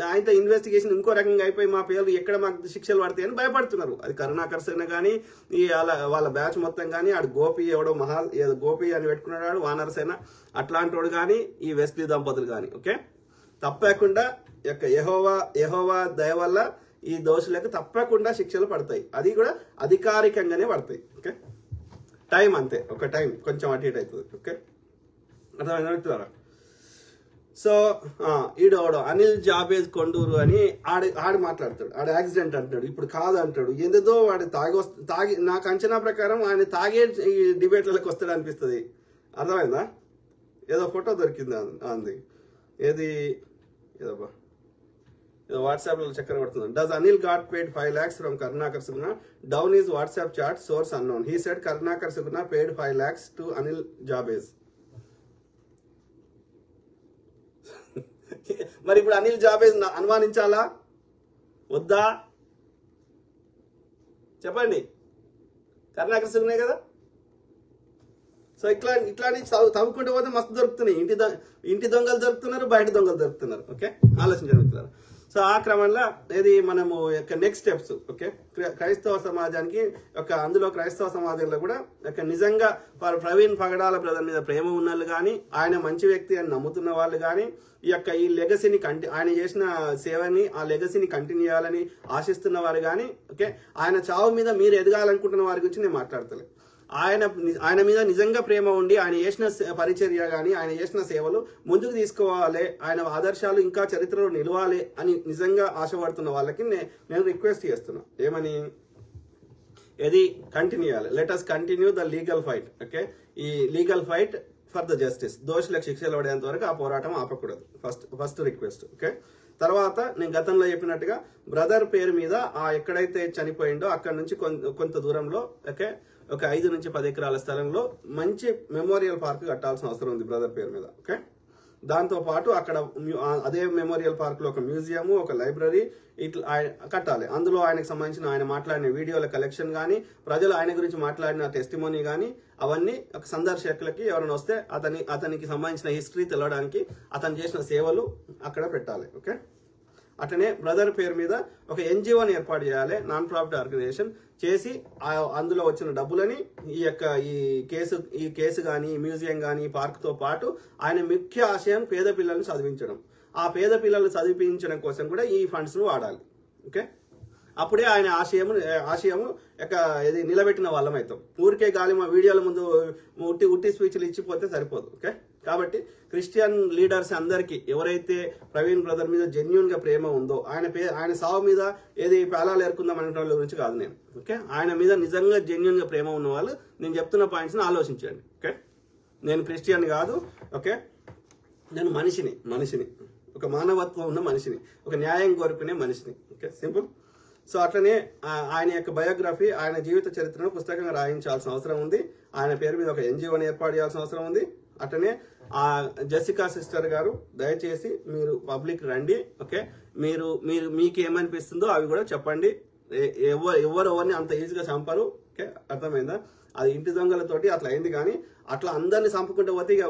ఆయన ఇన్వెస్టిగేషన్ ఇంకో రకంగా అయిపోయి మా పేర్లు ఎక్కడ మాకు శిక్షలు పడతాయని భయపడుతున్నారు. అది కరుణాకర్ సేన కానీ వాళ్ళ బ్యాచ్ మొత్తం కానీ ఆడు గోపి ఎవడో గోపి అని పెట్టుకున్నాడు వానర సేన అట్లాంటి వాడు కానీ ఈ వెస్లీ దంపతులు కానీ. ఓకే, తప్పకుండా యెహోవా దయ వల్ల ఈ దోషులకు తప్పకుండా శిక్షలు పడతాయి. అది కూడా అధికారికంగానే పడతాయి. ఓకే, టైం అంతే, ఒక టైం కొంచెం అటు ఇటు అవుతుంది. ఓకే, అర్థమైనా? సో ఈడోడో అనిల్ జాబేజ్ కొండూరు అని ఆడు మాట్లాడతాడు, ఆడు యాక్సిడెంట్ అంటాడు, ఇప్పుడు కాదు అంటాడు. ఎందుదో వాడు తాగి నాకు అంచనా ప్రకారం ఆయన తాగే ఈ డిబేట్లకు వస్తాడు అనిపిస్తుంది. అర్థమైందా? ఏదో ఫోటో దొరికింది అంది, ఏది ఏదో వాట్సాప్ లో చక్కర పడుతుంది. Does Anil got paid 5 lakhs from Karunakar Suguna? Down is WhatsApp chat, source unknown. He said Karunakar Suguna paid 5 lakhs to Anil Jabez. మరి ఇప్పుడు అనిల్ జాబేజ్ అనుమానించాలా వద్దా చెప్పండి? కరుణాకర్ సుగునే కదా. సో ఇట్లాంటి తవ్వుకుంటూ పోతే మస్తు దొరుకుతున్నాయి. ఇంటి దొంగలు దొరుకుతున్నారు, బయట దొంగలు దొరుకుతున్నారు. ఓకే, ఆలోచన జరుగుతున్నారు. సో ఆ క్రమంలో ఇది మనము నెక్స్ట్ స్టెప్స్. ఓకే, క్రైస్తవ సమాజానికి అందులో క్రైస్తవ సమాజంలో కూడా నిజంగా ప్రవీణ్ పగడాల బ్రదర్ మీద ప్రేమ ఉన్న వాళ్ళు కానీ, ఆయన మంచి వ్యక్తి అని నమ్ముతున్న వాళ్ళు కానీ, ఈ లెగసీని ఆయన చేసిన సేవని ఆ లెగసీని కంటిన్యూ చేయాలని ఆశిస్తున్న వారు కానీ, ఓకే, ఆయన చావు మీద మీరు ఎదగాలనుకుంటున్న వారి గురించి నేను మాట్లాడతలే. ఆయన మీద నిజంగా ప్రేమ ఉండి ఆయన చేసిన పరిచర్య కానీ ఆయన చేసిన సేవలు ముందుకు తీసుకోవాలి, ఆయన ఆదర్శాలు ఇంకా చరిత్రలో నిలవాలి అని నిజంగా ఆశపడుతున్న వాళ్ళకి నేను రిక్వెస్ట్ చేస్తున్నా. ఏమని? ఇది కంటిన్యూ చేయాలి. Let us continue the legal fight. Okay, ఈ legal fight for the justice. దోషులకు శిక్షలు పడేంత వరకు ఆ పోరాటం ఆపకూడదు. First request. ఓకే, తర్వాత నేను గతంలో చెప్పినట్టుగా బ్రదర్ పేరు మీద ఎక్కడైతే చనిపోయిండో అక్కడ నుంచి కొంత దూరంలో ఓకే ఒక 5 నుంచి 10 ఎకరాల స్థలంలో మంచి మెమోరియల్ పార్క్ కట్టాల్సిన అవసరం ఉంది బ్రదర్ పేరు మీద. ఓకే, దాంతో పాటు అక్కడ అదే మెమోరియల్ పార్క్ లో ఒక మ్యూజియం, ఒక లైబ్రరీ ఇట్లా కట్టాలి. అందులో ఆయనకు సంబంధించిన ఆయన మాట్లాడిన వీడియోల కలెక్షన్ కానీ, ప్రజలు ఆయన గురించి మాట్లాడిన టెస్టిమోనీ కానీ, అవన్నీ ఒక సందర్శకులకి ఎవరైనా వస్తే అతనికి సంబంధించిన హిస్టరీ తెలవడానికి అతను చేసిన సేవలు అక్కడ పెట్టాలి. ఓకే, అట్లనే బ్రదర్ పేరు మీద ఒక ఎన్జిఓని ఏర్పాటు చేయాలి, నాన్ ప్రాఫిట్ ఆర్గనైజేషన్ చేసి అందులో వచ్చిన డబ్బులని ఈ కేసు కానీ మ్యూజియం కానీ పార్క్ తో పాటు ఆయన ముఖ్య ఆశయం పేద పిల్లల్ని చదివించడం. ఆ పేద పిల్లల్ని చదివించడం కోసం కూడా ఈ ఫండ్స్ ను వాడాలి. ఓకే, అప్పుడే ఆయన ఆశయము ఇది నిలబెట్టిన వాళ్ళం అవుతాం. ఊరికే గాలి మా వీడియోల ముందు ఉట్టి స్పీచ్లు ఇచ్చిపోతే సరిపోదు. ఓకే, క్రిస్టియన్ లీడర్స్ అందరికీ ఎవరైతే ప్రవీణ్ బ్రదర్ మీద జెన్యున్ గా ప్రేమ ఉందో, ఆయన సావు మీద ఏది పేలాలు ఏరుకుందాం అనే వాళ్ళ గురించి కాదు నేను. ఓకే, ఆయన మీద నిజంగా జెన్యున్ గా ప్రేమ ఉన్న వాళ్ళు నేను చెప్తున్న పాయింట్స్ ని ఆలోచించండి. ఓకే, నేను క్రిస్టియన్ కాదు. ఓకే, నేను మనిషిని ఒక మానవత్వం ఉన్న మనిషిని, ఒక న్యాయం కోరుకునే మనిషిని. Okay, simple. సో అట్లనే ఆయన యొక్క బయోగ్రఫీ, ఆయన జీవిత చరిత్రను పుస్తకంగా రాయించాల్సిన అవసరం ఉంది. ఆయన పేరు మీద ఒక ఎన్జిఓని ఏర్పాటు చేయాల్సిన అవసరం ఉంది. అట్లనే జెసికా సిస్టర్ గారు దయచేసి మీరు పబ్లిక్ రండి. ఓకే, మీకు ఏమనిపిస్తుందో అవి కూడా చెప్పండి. ఎవరిని అంత ఈజీగా చంపరు. ఓకే, అర్థమైందా? అది ఇంటి దొంగలతోటి అట్లా అయింది, కానీ అట్లా అందరినీ చంపుకుంటూ పోతే ఇక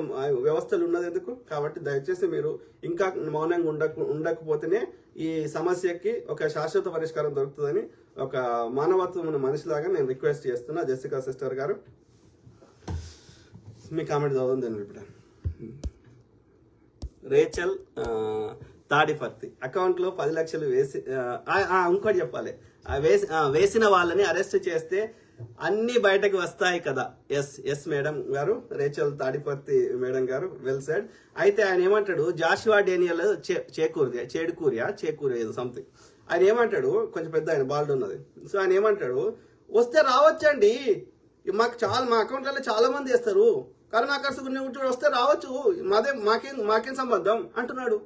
వ్యవస్థలు ఉన్నది ఎందుకు? కాబట్టి దయచేసి మీరు ఇంకా మౌనంగా ఉండకపోతేనే ఈ సమస్యకి ఒక శాశ్వత పరిష్కారం దొరుకుతుందని ఒక మానవత్వం ఉన్న మనిషిలాగా నేను రిక్వెస్ట్ చేస్తున్నా. జెసికా సిస్టర్ గారు మీ కామెంట్ చదవండి. ఇప్పుడు రేచల్ తాడిపర్తి అకౌంట్ లో 10 లక్షలు వేసి ఇంకోటి చెప్పాలి, వేసిన వాళ్ళని అరెస్ట్ చేస్తే అన్ని బయటకు వస్తాయి కదా. ఎస్ మేడం గారు, రేచల్ తాడిపర్తి మేడం గారు, వెల్ సెడ్. అయితే ఆయన ఏమంటాడు, జాషువా డేనియల్ చేకూరియా ఏదో సంథింగ్. ఆయన ఏమంటాడు, కొంచెం పెద్ద ఆయన బాల్డ్ ఉన్నది. సో ఆయన ఏమంటాడు, వస్తే రావచ్చండి, మా అకౌంట్లలో చాలా మంది వేస్తారు, కరుణాకర్ సుగుణ వస్తే రావచ్చు, మాకేం సంబంధం అంటున్నాడు.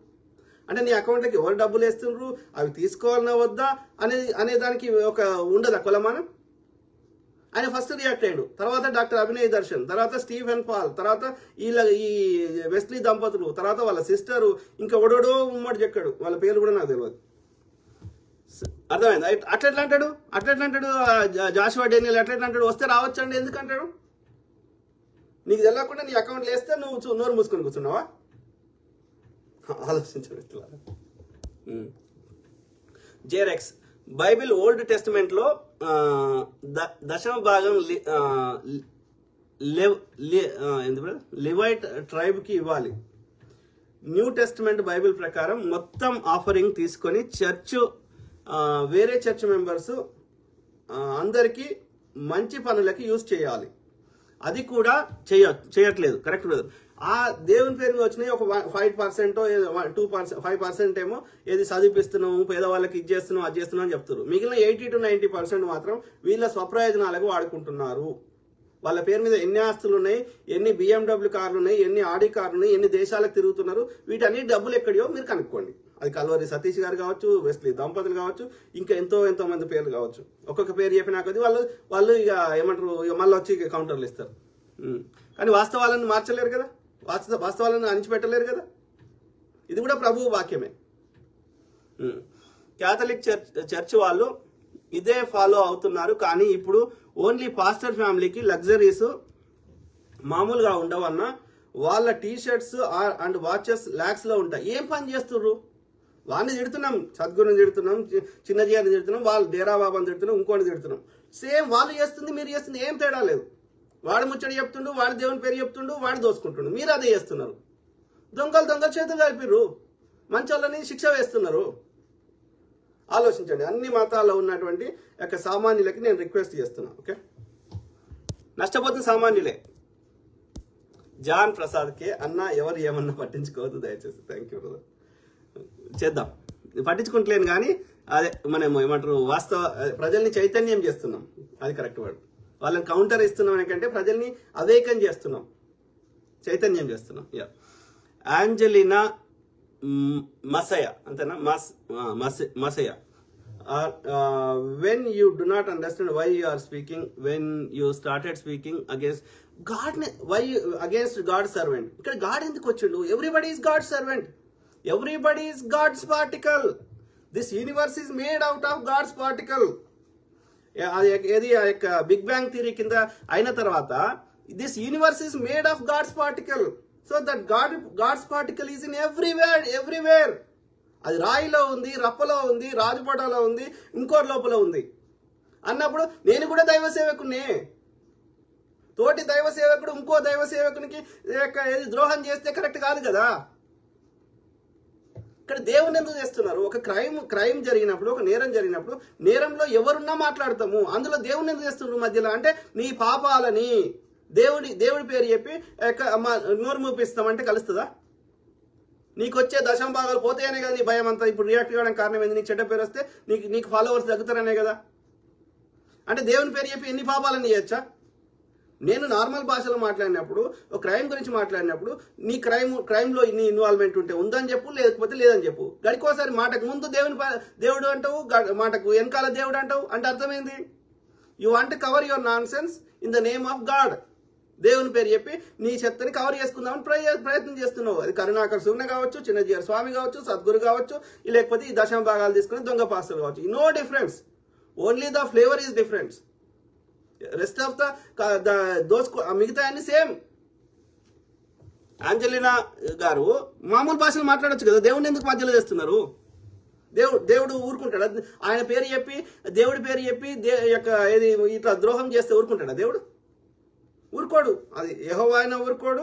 అంటే నీ అకౌంట్లకి ఎవరు డబ్బులు వేస్తున్నారు, అవి తీసుకోవాలన్నా వద్దా అనే దానికి ఒక ఉండదా కొలమానం? ఆయన ఫస్ట్ రియాక్ట్ అయ్యాడు. తర్వాత డాక్టర్ అభినయ్ దర్శన్, తర్వాత స్టీఫెన్ పాల్, తర్వాత ఈ వెస్లీ దంపతులు, తర్వాత వాళ్ళ సిస్టరు, ఇంకా ఒడోడో ఉమ్మడి చెక్కాడు, వాళ్ళ పేరు కూడా నాకు తెలియదు. అర్థమైంది. అట్లా అంటాడు జాషువా డేనియల్ అట్లా అంటాడు, వస్తే రావచ్చండి ఎందుకంటాడు? నీకు తెలియకుండా నీ అకౌంట్లో వేస్తే నువ్వు నోరు మూసుకొని కూర్చున్నావా? ఆలోచించండి. జేరెక్స్ బైబిల్ ఓల్డ్ టెస్టిమెంట్ లో దశమ భాగం లివైట్ ట్రైబ్ కి ఇవ్వాలి. న్యూ టెస్టిమెంట్ బైబిల్ ప్రకారం మొత్తం ఆఫరింగ్ తీసుకొని వేరే చర్చ్ మెంబర్స్ అందరికీ మంచి పనులకి యూజ్ చేయాలి. అది కూడా చేయట్లేదు. Correct brother. ఆ దేవుని పేరు మీద వచ్చినాయి ఒక 5% 5% ఏమో ఏది చదివిపిస్తున్నాము, పేదవాళ్ళకి ఇది చేస్తున్నాం అది చేస్తున్నాం అని చెప్తారు. మిగిలిన 80 to 90% మాత్రం వీళ్ళ స్వప్రయోజనాలకు వాడుకుంటున్నారు. వాళ్ళ పేరు మీద ఎన్ని ఆస్తులు ఉన్నాయి, ఎన్ని BMW కార్లు ఉన్నాయి, ఎన్ని ఆడి కార్లు ఉన్నాయి, ఎన్ని దేశాలకు తిరుగుతున్నారు, వీటన్ని డబ్బులు ఎక్కడియో మీరు కనుక్కోండి. అది కల్వరి సతీష్ గారు కావచ్చు, వెస్లీ దంపతులు కావచ్చు, ఇంకా ఎంతో మంది పేర్లు కావచ్చు. ఒక్కొక్క పేరు చెప్పినా కొద్ది వాళ్ళు ఇక ఏమంటారు, ఇక మళ్ళీ వచ్చి కౌంటర్లు ఇస్తారు. కానీ వాస్తవాలను మార్చలేరు కదా, వాస్తవాలను అణిచిపెట్టలేరు కదా. ఇది కూడా ప్రభువు వాక్యమే. క్యాథలిక్ చర్చ్ వాళ్ళు ఇదే ఫాలో అవుతున్నారు. కానీ ఇప్పుడు ఓన్లీ పాస్టర్ ఫ్యామిలీకి లగ్జరీస్ మామూలుగా ఉండవన్నా వాళ్ళ టీషర్ట్స్ అండ్ వాచెస్ ల్యాక్స్ లో ఉంటాయి. ఏం పని చేస్తుర్రు? వాడిని తిడుతున్నాం, సద్గురుని తిడుతున్నాం, చిన్నజీని తిడుతున్నాం, వాళ్ళు డేరా బాబాని తిడుతున్నాం, ఇంకోటి తిడుతున్నాం. సేమ్ వాళ్ళు చేస్తుంది మీరు చేస్తుంది ఏం తేడా లేదు. వాడు ముచ్చడి చెప్తుండు, వాడు దేవుని పేరు చెప్తుండు, వాడు దోసుకుంటుండు, మీరు అదే చేస్తున్నారు. దొంగలు చేతులు కలిపిర్రు, మంచోళ్ళని శిక్ష వేస్తున్నారు. ఆలోచించండి. అన్ని మతాల్లో ఉన్నటువంటి యొక్క సామాన్యులకి నేను రిక్వెస్ట్ చేస్తున్నా. ఓకే, నష్టపోతున్న సామాన్యులే. జాన్ ప్రసాద్కే అన్న ఎవరు ఏమన్నా పట్టించుకోవద్దు దయచేసి. Thank you brother. చేద్దాం, పట్టించుకుంటలేను కానీ అదే మనం ఏమంటారు ప్రజల్ని చైతన్యం చేస్తున్నాం. అది కరెక్ట్ వర్డ్. వాళ్ళని కౌంటర్ ఇస్తున్నాం ఎందుకంటే ప్రజల్ని అవేకం చేస్తున్నాం, చైతన్యం చేస్తున్నాం. యాంజలినా మసయ అంతేనా? మసయ. When you do not understand why you are speaking, when you started speaking against God, why against God's servant? ఇక్కడ గాడ్ ఎందుకు వచ్చిండు? Everybody is God servant, everybody is God's particle. This universe is made out of God's particle. ఏది ఆ యొక్క big bang theory కింద అయిన తర్వాత this universe is made of God's particle. So that God's particle is in everywhere. అది రాయిలో ఉంది, రప్పలో ఉంది, రాజుపటాలో ఉంది, ఇంకోటి లోపల ఉంది అన్నప్పుడు నేను కూడా దైవ సేవకునే. తోటి దైవ సేవకుడు ఇంకో దైవ సేవకునికి ఏది ద్రోహం చేస్తే కరెక్ట్ కాదు కదా. ఇక్కడ దేవుని ఎందుకు చేస్తున్నారు? ఒక క్రైమ్ జరిగినప్పుడు, ఒక నేరం జరిగినప్పుడు, నేరంలో ఎవరున్నా మాట్లాడతాము, అందులో దేవుని ఎందుకు చేస్తున్నారు మధ్యలో? అంటే నీ పాపాలని దేవుడి పేరు చెప్పి నోరు మూపిస్తామంటే కలుస్తుందా? నీకు వచ్చే దశమ భాగాలు పోతాయనే కదా నీ భయం అంతా. ఇప్పుడు రియాక్ట్ కావడానికి కారణం ఏంది? నీకు చెడ్డ పేరు వస్తే నీకు ఫాలోవర్స్ తగ్గుతారనే కదా. అంటే దేవుని పేరు చెప్పి ఎన్ని పాపాలని చేయొచ్చా? నేను నార్మల్ భాషలో మాట్లాడినప్పుడు, ఒక క్రైమ్ గురించి మాట్లాడినప్పుడు నీ క్రైమ్లో నీ ఇన్వాల్వ్మెంట్ ఉంటే ఉందని చెప్పు, లేకపోతే లేదని చెప్పు. గడికోసారి మాటకు ముందు దేవుడు అంటావు, మాటకు వెనకాల దేవుడు అంటావు. అంటే అర్థమైంది? You want cover your non sense in the name of God. దేవుని పేరు చెప్పి నీ చెత్తని కవర్ చేసుకుందామని ప్రయత్నం చేస్తున్నావు. అది కరుణాకర్ సుగ్న కావచ్చు, చిన్నజీఆర్ స్వామి కావచ్చు, సద్గురు కావచ్చు, లేకపోతే ఈ దశమ భాగాలు తీసుకుని దొంగ పాస్టర్లు కావచ్చు. No difference, only the flavour is difference. Rest of మిగతా అన్ని సేమ్. ఆంజలినా గారు మామూలు భాషలు మాట్లాడొచ్చు కదా, దేవుడిని ఎందుకు మధ్యలో చేస్తున్నారు? దేవుడు ఊరుకుంటాడా? ఆయన పేరు చెప్పి, దేవుడి పేరు చెప్పి ఏది ఇట్లా ద్రోహం చేస్తే ఊరుకుంటాడా దేవుడు? ఊరుకోడు. అది యెహోవా అయినా ఊరుకోడు,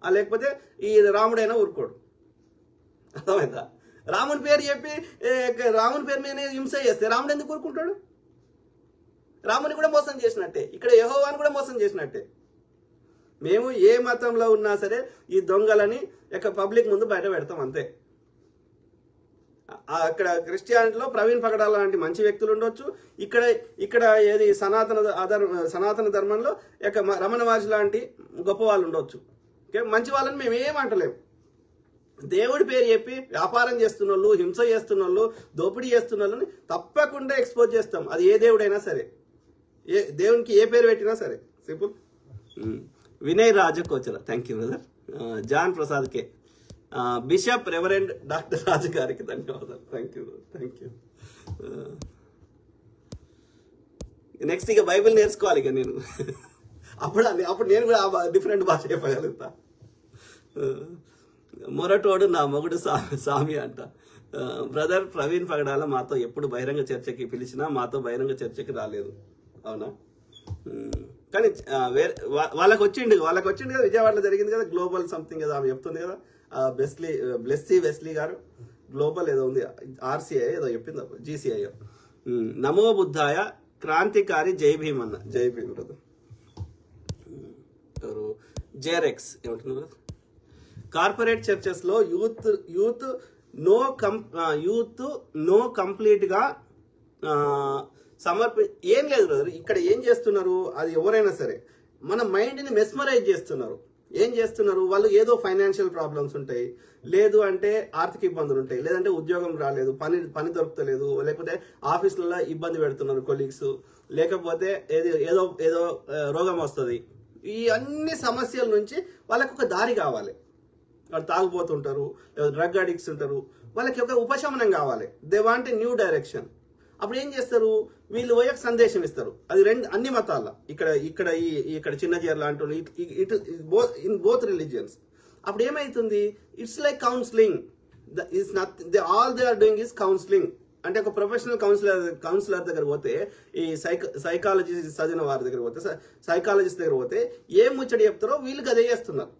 లేకపోతే ఈ రాముడైనా ఊరుకోడు. అర్థమైందా? రాముని పేరు చెప్పి రాముని పేరు మీద హింస చేస్తే రాముడు ఎందుకు ఊరుకుంటాడు? రాముని కూడా మోసం చేసినట్టే, ఇక్కడ యెహోవాని కూడా మోసం చేసినట్టే. మేము ఏ మతంలో ఉన్నా సరే ఈ దొంగలని పబ్లిక్ ముందు బయట పెడతాం అంతే. అక్కడ క్రిస్టియానిటీలో ప్రవీణ్ పగడాల లాంటి మంచి వ్యక్తులు ఉండొచ్చు, ఇక్కడ ఏది సనాతన ధర్మంలో రమణ మహర్షి లాంటి గొప్ప వాళ్ళు ఉండొచ్చు. ఓకే, మంచి వాళ్ళని మేము ఏమంటలేము. దేవుడి పేరు చెప్పి వ్యాపారం చేస్తున్న వాళ్ళు, హింస చేస్తున్న వాళ్ళు, దోపిడీ చేస్తున్న వాళ్ళని తప్పకుండా ఎక్స్పోజ్ చేస్తాం. అది ఏ దేవుడైనా సరే, దేవునికి ఏ పేరు పెట్టినా సరే. Simple. Vinay Rajakochala, thank you brother. John Prasad K, bishop reverend doctor Raju గారికి ధన్యవాదాలు. Thank you. నెక్స్ట్ ఇక బైబిల్ నేర్చుకోవాలి ఇక నేను. అప్పుడు నేను కూడా డిఫరెంట్ భాష చెప్పగలుగుతా. మొరటోడు నా మొగుడు సామి అంట. బ్రదర్ ప్రవీణ్ పగడాల మాతో ఎప్పుడు బహిరంగ చర్చకి పిలిచినా మాతో బహిరంగ చర్చకి రాలేదు, అవునా? కానీ వాళ్ళకి వచ్చిండు కదా, విజయవాడలో జరిగింది కదా గ్లోబల్ సంథింగ్ కదా, ఆమె చెప్తుంది కదా, బ్లెస్సీ వెస్లీ గారు గ్లోబల్ ఏదో ఉంది, ఆర్సీఐ ఏదో చెప్పింది, జీసీఐ. నమో బుద్ధాయ క్రాంతికారి జై భీమ్ అన్న. జై భీమ్ బ్రదర్. ఎవరు? జేరెక్స్ ఏమంటున్నారు? కార్పొరేట్ చర్చెస్ లో యూత్ నో కంప్లీట్ గా ఏం లేదు బ్రదర్. ఇక్కడ ఏం చేస్తున్నారు, అది ఎవరైనా సరే మన మైండ్ ని మెస్మరైజ్ చేస్తున్నారు. ఏం చేస్తున్నారు వాళ్ళు? ఏదో ఫైనాన్షియల్ ప్రాబ్లమ్స్ ఉంటాయి, లేదు అంటే ఆర్థిక ఇబ్బందులు ఉంటాయి, లేదంటే ఉద్యోగం రాలేదు, పని దొరుకుతలేదు, లేకపోతే ఆఫీసులలో ఇబ్బంది పెడుతున్నారు కొలీగ్స్, లేకపోతే ఏదో రోగం వస్తుంది. ఈ అన్ని సమస్యల నుంచి వాళ్ళకి ఒక దారి కావాలి. వాళ్ళు తాగుపోతుంటారు, డ్రగ్ అడిక్ట్స్ ఉంటారు, వాళ్ళకి ఒక ఉపశమనం కావాలి. They want a new direction. అప్పుడు ఏం చేస్తారు వీళ్ళు? పోయి సందేశం ఇస్తారు. అది అన్ని మతాల, ఇక్కడ చిన్న జీర్ల అంటూ ఇన్ బోత్ రిలీజియన్స్. అప్పుడు ఏమైతుంది? It's like counselling. All they are doing is counselling. అంటే ఒక ప్రొఫెషనల్ కౌన్సిలర్ దగ్గర పోతే, ఈ సైకాలజీ చదివిన వారి దగ్గర పోతే, సైకాలజిస్ట్ దగ్గర పోతే ఏం ముచ్చడి చెప్తారో వీళ్ళకి అదే చేస్తున్నారు.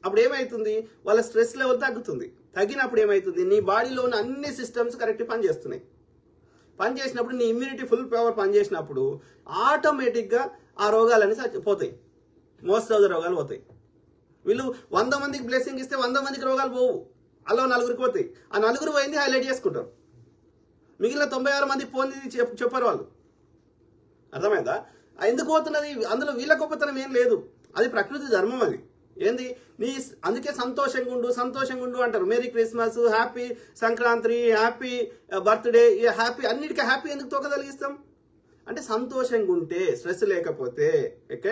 అప్పుడు ఏమైతుంది? వాళ్ళ స్ట్రెస్ లెవెల్ తగ్గుతుంది. తగ్గినప్పుడు ఏమైతుంది? నీ బాడీలో ఉన్న అన్ని సిస్టమ్స్ కరెక్ట్ పనిచేస్తున్నాయి. పనిచేసినప్పుడు నీ ఇమ్యూనిటీ ఫుల్ పవర్ పనిచేసినప్పుడు ఆటోమేటిక్గా ఆ రోగాలన్నీ పోతాయి. మోస్ట్ ఆఫ్ ద రోగాలు పోతాయి. వీళ్ళు 100 మందికి బ్లెస్సింగ్ ఇస్తే 100 మందికి రోగాలు పోవు, అలా 4 పోతాయి. ఆ 4 పోయింది హైలైట్ చేసుకుంటారు. మిగిలిన 96 మందికి పోయింది చెప్పారు వాళ్ళు. అర్థమైందా? ఎందుకు పోతున్నది? అందులో వీళ్ళ గొప్పతనం ఏం లేదు, అది ప్రకృతి ధర్మం. అది ఏంది? అందుకే సంతోషంగా ఉండు అంటారు. Merry Christmas, happy Sankranti, happy birthday, happy, అన్నిటికీ హ్యాపీ ఎందుకు తోకగలిగిస్తాం అంటే సంతోషంగా ఉంటే, స్ట్రెస్ లేకపోతే. ఓకే,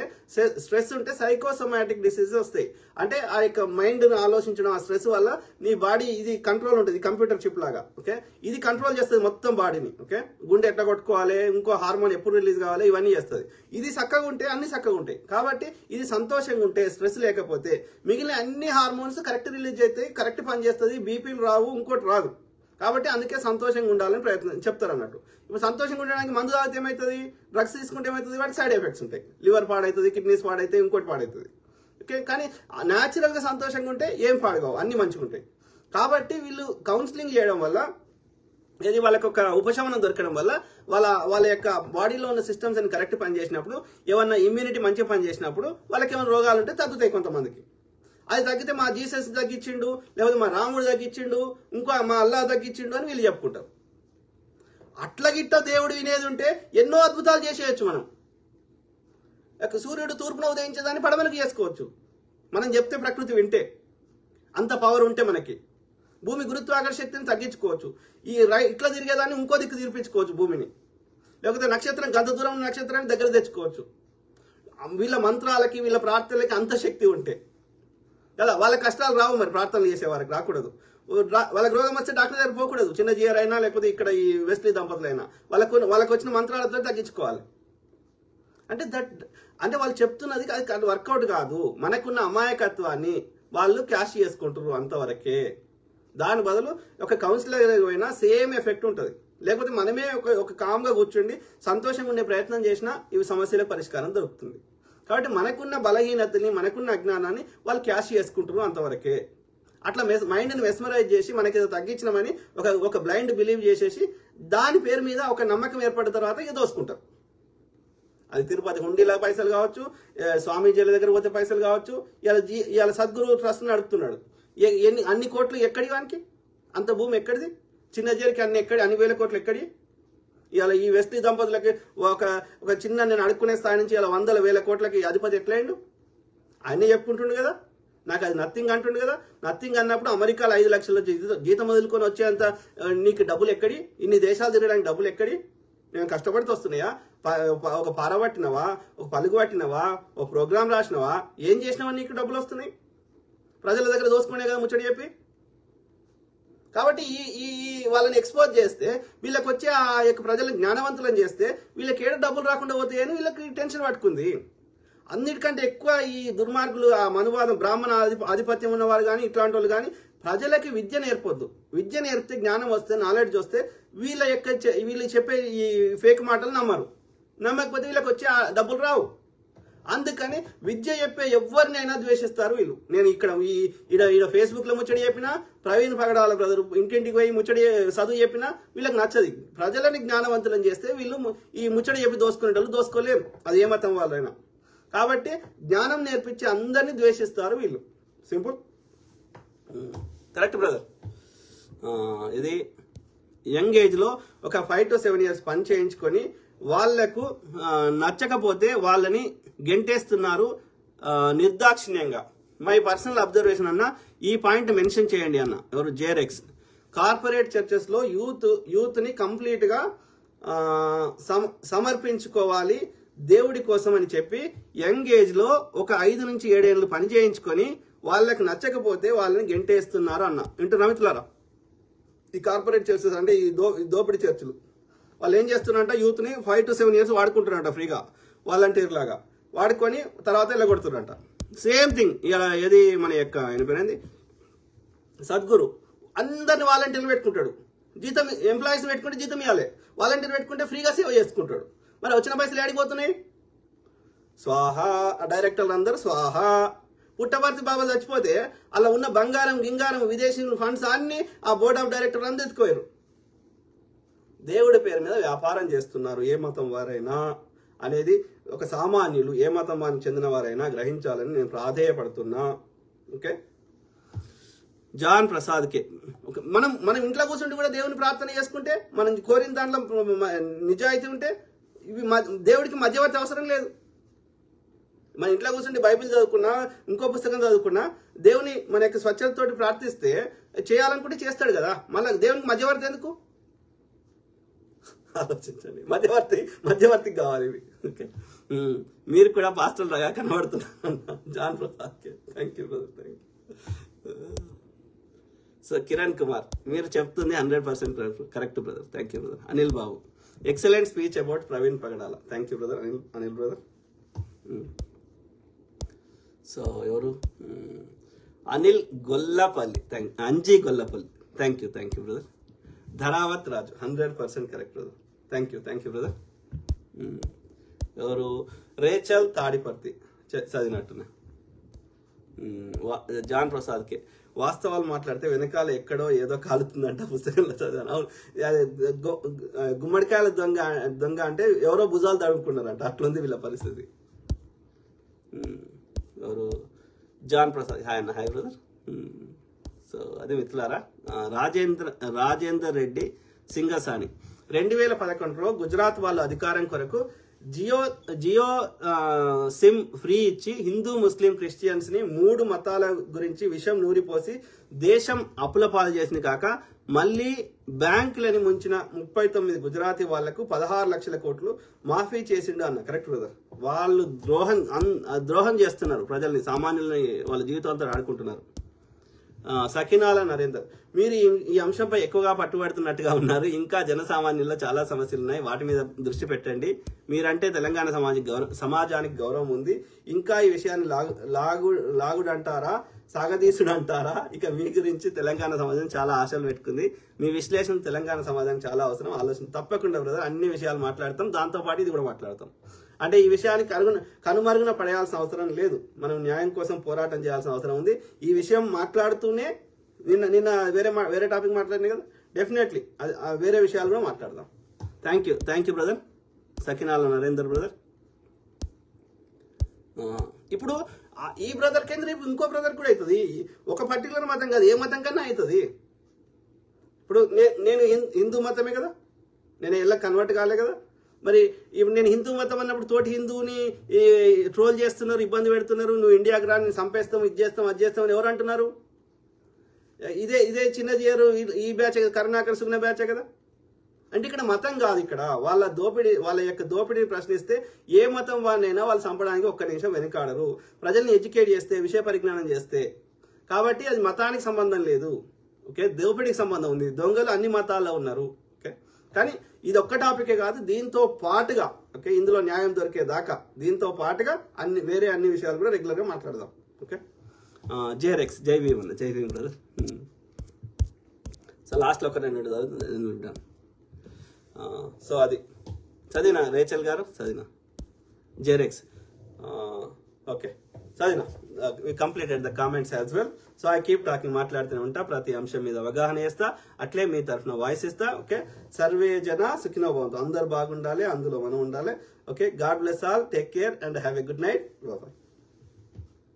స్ట్రెస్ ఉంటే సైకోసోమాటిక్ డిసీజెస్ వస్తాయి. అంటే ఆ యొక్క మైండ్ ఆలోచించడం, ఆ స్ట్రెస్ వల్ల నీ బాడీ ఇది కంట్రోల్ ఉంటుంది, కంప్యూటర్ చిప్ లాగా. ఓకే, ఇది కంట్రోల్ చేస్తుంది మొత్తం బాడీని. ఓకే, గుండె ఎట్లా కొట్టుకోవాలి, ఇంకో హార్మోన్ ఎప్పుడు రిలీజ్ కావాలి, ఇవన్నీ చేస్తుంది. ఇది చక్కగా ఉంటే అన్ని చక్కగా ఉంటాయి. కాబట్టి ఇది సంతోషంగా ఉంటే, స్ట్రెస్ లేకపోతే మిగిలిన అన్ని హార్మోన్స్ కరెక్ట్ రిలీజ్ అవుతాయి, కరెక్ట్ పనిచేస్తుంది, బీపీలు రావు, ఇంకోటి రాదు. కాబట్టి అందుకే సంతోషంగా ఉండాలని చెప్తారు అన్నట్టు. ఇప్పుడు సంతోషంగా ఉండడానికి మందు తాగితే ఏమవుతుంది? డ్రగ్స్ తీసుకుంటే ఏమవుతుంది? వాటికి సైడ్ ఎఫెక్ట్స్ ఉంటాయి. లివర్ పాడవుతుంది, కిడ్నీస్ పాడవుతాయి, ఇంకోటి పాడవుతుంది. ఓకే, కానీ న్యాచురల్గా సంతోషంగా ఉంటే ఏం పాడుకోవు, అన్ని మంచిగా ఉంటాయి. కాబట్టి వీళ్ళు కౌన్సిలింగ్ చేయడం వల్ల, ఇది వాళ్ళకి ఒక ఉపశమనం దొరకడం వల్ల, వాళ్ళ యొక్క బాడీలో ఉన్న సిస్టమ్స్ అని కరెక్ట్ పనిచేసినప్పుడు, ఏమన్నా ఇమ్యూనిటీ మంచిగా పనిచేసినప్పుడు వాళ్ళకి ఏమైనా రోగాలు ఉంటే తగ్గుతాయి కొంతమందికి. అది తగ్గితే మా జీసస్ తగ్గించిండు, లేకపోతే మా రాముడు తగ్గించిండు, ఇంకో మా అల్లా తగ్గించిండు అని వీళ్ళు చెప్పుకుంటారు. అట్లా గిట్ట దేవుడు వినేది ఉంటే ఎన్నో అద్భుతాలు చేసేయచ్చు. మనం సూర్యుడు తూర్పున ఉదయించేదాన్ని పడమలకు చేసుకోవచ్చు మనం చెప్తే, ప్రకృతి వింటే. అంత పవర్ ఉంటే మనకి భూమి గురుత్వాకర్షణ శక్తిని తగ్గించుకోవచ్చు. ఇట్లా తిరిగేదాన్ని ఇంకో దిక్కు తిరిపించుకోవచ్చు భూమిని. లేకపోతే నక్షత్రం గంత దూరం నక్షత్రాన్ని దగ్గర తెచ్చుకోవచ్చు. వీళ్ళ మంత్రాలకి, వీళ్ళ ప్రార్థనలకి అంత శక్తి ఉంటే కదా. వాళ్ళ కష్టాలు రావు, మరి ప్రార్థనలు చేసే వారికి రాకూడదు. వాళ్ళకి రోగం వస్తే డాక్టర్ దగ్గర పోకూడదు. చిన్న జీఆర్ అయినా, లేకపోతే ఇక్కడ ఈ వెస్లీ దంపతులైనా వాళ్ళకి వచ్చిన మంత్రాలతో తగ్గించుకోవాలి. అంటే వాళ్ళు చెప్తున్నది అది వర్కౌట్ కాదు. మనకున్న అమాయకత్వాన్ని వాళ్ళు క్యాష్ చేసుకుంటారు అంతవరకే. దాని బదులు ఒక కౌన్సిలర్ పోయినా సేమ్ ఎఫెక్ట్ ఉంటుంది. లేకపోతే మనమే ఒక కామ్గా కూర్చుండి సంతోషంగా ఉండే ప్రయత్నం చేసినా ఇవి సమస్యల పరిష్కారం దొరుకుతుంది. కాబట్టి మనకున్న బలహీనతని, మనకున్న అజ్ఞానాన్ని వాళ్ళు క్యాష్ చేసుకుంటారు అంతవరకే. అట్లా మైండ్ని మెస్మరైజ్ చేసి మనకేదో తగ్గించినామని ఒక బ్లైండ్ బిలీవ్ చేసేసి దాని పేరు మీద ఒక నమ్మకం ఏర్పడిన తర్వాత ఇక దోసుకుంటారు. అది తిరుపతి హుండీలో పైసలు కావచ్చు, స్వామీజీల దగ్గర పోతే పైసలు కావచ్చు. ఇవాళ సద్గురు ట్రస్ట్ నడుపుతున్నాడు. అన్ని కోట్లు ఎక్కడి వానికి? అంత భూమి ఎక్కడిది? చిన్న జేరికి అన్ని వేల కోట్లు ఎక్కడి? ఇవాళ ఈ వెస్లీ దంపతులకి ఒక చిన్న నేను అడుక్కునే స్థాయి నుంచి ఇలా 100,000 కోట్లకి అధిపతి ఎట్లయిండు? ఆయనే చెప్పుకుంటుండు కదా, నాకు అది నథింగ్ అంటుండు కదా. నథింగ్ అన్నప్పుడు అమెరికాలో 5 లక్షల జీతం వదులుకొని వచ్చేంత నీకు డబ్బులు ఎక్కడి? ఇన్ని దేశాలు తిరగడానికి డబ్బులు ఎక్కడి? నేను కష్టపడితే వస్తున్నాయా? ఒక పార పట్టినవా, ఒక పలుగు పట్టినవా, ఒక ప్రోగ్రామ్ రాసినవా, ఏం చేసినావా నీకు డబ్బులు వస్తున్నాయి? ప్రజల దగ్గర దోసుకునే కదా ముచ్చడి చెప్పి. కాబట్టి ఈ వాళ్ళని ఎక్స్పోజ్ చేస్తే వీళ్ళకి వచ్చే ఆ యొక్క ప్రజలను జ్ఞానవంతులను చేస్తే వీళ్ళకి ఏడు డబ్బులు రాకుండా పోతాయని వీళ్ళకి టెన్షన్ పట్టుకుంది. అన్నిటికంటే ఎక్కువ ఈ దుర్మార్గులు, ఆ మనువాదం, బ్రాహ్మణ ఆధిపత్యం ఉన్నవారు కానీ ఇట్లాంటి వాళ్ళు కానీ ప్రజలకి విద్య నేర్పొద్దు. విద్య నేర్పితే జ్ఞానం వస్తే, నాలెడ్జ్ వస్తే వీళ్ళు చెప్పే ఈ ఫేక్ మాటలు నమ్మరు. నమ్మకపోతే వీళ్ళకి వచ్చే డబ్బులు రావు. అందుకని విద్య చెప్పే ఎవరినైనా ద్వేషిస్తారు వీళ్ళు. నేను ఇక్కడ ఫేస్బుక్ లో ముచ్చడి చెప్పినా, ప్రవీణ్ పగడాల బ్రదర్ ఇంటింటికి పోయి ముచ్చడి చదువు చెప్పినా వీళ్ళకి నచ్చదు. ప్రజలని జ్ఞానవంతులను చేస్తే వీళ్ళు ఈ ముచ్చడి చెప్పి దోసుకునేటోళ్ళు దోసుకోలేరు, అది ఏ మతం వాళ్ళైనా. కాబట్టి జ్ఞానం నేర్పించి అందరినీ ద్వేషిస్తారు వీళ్ళు. Simple, correct brother. ఇది యంగ్ ఏజ్ లో ఒక 5 to 7 years పని చేయించుకొని వాళ్లకు నచ్చకపోతే వాళ్ళని గెంటేస్తున్నారు నిర్దాక్షిణ్యంగా. మై పర్సనల్ అబ్జర్వేషన్ అన్న, ఈ పాయింట్ మెన్షన్ చేయండి అన్న. ఎవరు? జేరెక్స్. కార్పొరేట్ చర్చెస్ లో యూత్ ని కంప్లీట్ గా సమర్పించుకోవాలి దేవుడి కోసం అని చెప్పి యంగ్ ఏజ్ లో ఒక 5 నుంచి 7 ఏళ్ళు పని చేయించుకొని వాళ్ళకి నచ్చకపోతే వాళ్ళని గెంటేస్తున్నారు అన్న. వింటున్నా మిత్రులారా? ఈ కార్పొరేట్ చర్చెస్ అంటే ఈ దోపిడీ చర్చలు వాళ్ళు ఏం చేస్తున్నారంట, యూత్ ని 5 to 7 years వాడుకుంటున్నారంట ఫ్రీగా, వాలంటీర్ లాగా వాడుకొని తర్వాత వెళ్ళగొడుతున్నారంట. సేమ్ థింగ్ ఏది మన యొక్క ఏంటి సద్గురు అందరిని వాలంటీర్లు పెట్టుకుంటాడు. జీతం ఎంప్లాయీస్ పెట్టుకుంటే జీతం ఇవ్వాలి, వాలంటీర్ పెట్టుకుంటే ఫ్రీగా సేవ చేసుకుంటాడు. మరి వచ్చిన పైసలు ఏడిపోతున్నాయి? స్వాహా. డైరెక్టర్లు అందరూ స్వాహా. పుట్టపర్తి బాబా చచ్చిపోతే అలా ఉన్న బంగారం గింగారం విదేశీ ఫండ్స్ అన్ని ఆ బోర్డ్ ఆఫ్ డైరెక్టర్లు అందరూ ఎత్తుకోయారు. దేవుడి పేరు మీద వ్యాపారం చేస్తున్నారు ఏ మతం వారైనా అనేది ఒక సామాన్యులు, ఏ మతం వారికి చెందిన వారైనా గ్రహించాలని నేను ప్రాధేయపడుతున్నా. ఓకే. జాన్ ప్రసాద్ కే, మనం ఇంట్లో కూర్చుంటే కూడా దేవుని ప్రార్థన చేసుకుంటే, మనం కోరిన దాంట్లో నిజాయితీ ఉంటే ఇవి దేవుడికి మధ్యవర్తి అవసరం లేదు. మన ఇంట్లో కూర్చుంటే బైబిల్ చదువుకున్నా, ఇంకో పుస్తకం చదువుకున్నా, దేవుని మన యొక్క స్వచ్ఛతతోటి ప్రార్థిస్తే చేయాలనుకుంటే చేస్తాడు కదా. మళ్ళీ దేవునికి మధ్యవర్తి ఎందుకు? ఆలోచించండి. మధ్యవర్తికి కావాలి ఇవి. ఓకే. మీరు కూడా పాస్టర్ లాగా కనబడుతున్నారు. John Prasad K, thank you brother, thank you. So Kiran Kumar, మీరు చెప్తుంది 100% correct brother, thank you brother. Anil Babu, excellent speech about Praveen Pagadala, thank you brother. Anil brother. So ఎవరు? Anil Gollapalli, Anji Gollapalli, thank you brother. Dharavath Raju, 100% correct brother, thank you brother. ఎవరు? Rachel Tadiparthi, చదివినట్టున్నా. John Prasad K, వాస్తవాలు మాట్లాడితే వెనకాల ఎక్కడో ఏదో కాలుతుందంట, పుస్తకంలో చదివాను. గుమ్మడికాయల దొంగ అంటే ఎవరో భుజాలు తడుముకున్నారంట, అట్లుంది వీళ్ళ పరిస్థితి. ఎవరు? జాన్ ప్రసాద్, హాయ్ అన్న. Hi brother. సో అదే మిత్రులారా, రాజేందర్ రెడ్డి సింగసాని 2011లో గుజరాత్ వాళ్ళ అధికారం కొరకు జియో సిమ్ ఫ్రీ ఇచ్చి హిందూ ముస్లిం క్రిస్టియన్స్ ని 3 మతాల గురించి విషయం నూరిపోసి దేశం అప్పుల పాలు చేసిన కాక మళ్ళీ బ్యాంకులని ముంచిన 39 గుజరాతీ వాళ్లకు 16 లక్షల కోట్లు మాఫీ చేసిండు అన్న. Correct brother. వాళ్ళు ద్రోహం చేస్తున్నారు ప్రజల్ని, సామాన్యుల్ని వాళ్ళ జీవితాలతో ఆడుకుంటున్నారు. సకినాల నరేందర్, మీరు ఈ అంశంపై ఎక్కువగా పట్టుబడుతున్నట్టుగా ఉన్నారు. ఇంకా జనసామాన్యుల్లో చాలా సమస్యలు ఉన్నాయి, వాటి మీద దృష్టి పెట్టండి. మీరంటే తెలంగాణ సమాజానికి గౌరవం ఉంది. ఇంకా ఈ విషయాన్ని లాగుడంటారా, సాగదీసుడంటారా? ఇక మీ గురించి తెలంగాణ సమాజం చాలా ఆశలు పెట్టుకుంది. మీ విశ్లేషణ తెలంగాణ సమాజానికి చాలా అవసరం. ఆలోచన తప్పకుండా బ్రదర్, అన్ని విషయాలు మాట్లాడతాం, దాంతో పాటు ఇది కూడా మాట్లాడతాం. అంటే ఈ విషయానికి కనుమరుగున పడేయాల్సిన అవసరం లేదు. మనం న్యాయం కోసం పోరాటం చేయాల్సిన అవసరం ఉంది. ఈ విషయం మాట్లాడుతూనే నిన్న వేరే టాపిక్ మాట్లాడినా కదా, డెఫినెట్లీ వేరే విషయాలు కూడా మాట్లాడదాం. Thank you brother. Sakinala Narender brother. ఇప్పుడు ఈ బ్రదర్ కింద రేపు ఇంకో బ్రదర్ కూడా అవుతుంది. ఒక పర్టికులర్ మతం కాదు, ఏ మతం కన్నా అవుతుంది. ఇప్పుడు నేను హిందూ మతమే కదా, నేను ఎలా కన్వర్ట్ కాలే కదా. మరి ఇప్పుడు నేను హిందూ మతం అన్నప్పుడు తోటి హిందువుని ట్రోల్ చేస్తున్నారు, ఇబ్బంది పెడుతున్నారు. నువ్వు ఇండియాకి రా, నేను చంపేస్తాం, ఇది చేస్తాం, అది చేస్తాం అని ఎవరు అంటున్నారు? ఇదే చిన్న చేయరు ఈ బ్యాచ్, కరుణాకర్ సుగ్న బ్యాచే కదా. అంటే ఇక్కడ మతం కాదు, ఇక్కడ వాళ్ళ యొక్క దోపిడీని ప్రశ్నిస్తే ఏ మతం వారినైనా వాళ్ళు చంపడానికి ఒక్క నిమిషం వెనకాడరు. ప్రజల్ని ఎడ్యుకేట్ చేస్తే, విషయ పరిజ్ఞానం చేస్తే. కాబట్టి అది మతానికి సంబంధం లేదు. ఓకే, దోపిడీకి సంబంధం ఉంది. దొంగలు అన్ని మతాల్లో ఉన్నారు. ఓకే, కానీ ఇది ఒక్క టాపికే కాదు, దీంతో పాటుగా ఓకే, ఇందులో న్యాయం దొరికేదాకా దీంతో పాటుగా వేరే అన్ని విషయాలు కూడా రెగ్యులర్ గా మాట్లాడదాం. ఓకే, జేరెక్స్ జై భీమ్ అన్న, జై భీమ్ బ్రదర్. సో లాస్ట్లో ఒక 2 చదువుతాను. సో అది చదివినా రేచల్ గారు, చదివినా జేరెక్స్. ఓకే, చదివినా. we completed the comments as well. So I keep talking, మాట్లాడుతూనే ఉంటా, ప్రతి అంశం మీద అవగాహన చేస్తా, అట్లే మీ తరఫున వాయిస్ ఇస్తా. ఓకే, సర్వే జన సుఖినో భవంతు, అందరు బాగుండాలి, అందులో మనం ఉండాలి. Okay, God bless all, take care and have a good night. Bye.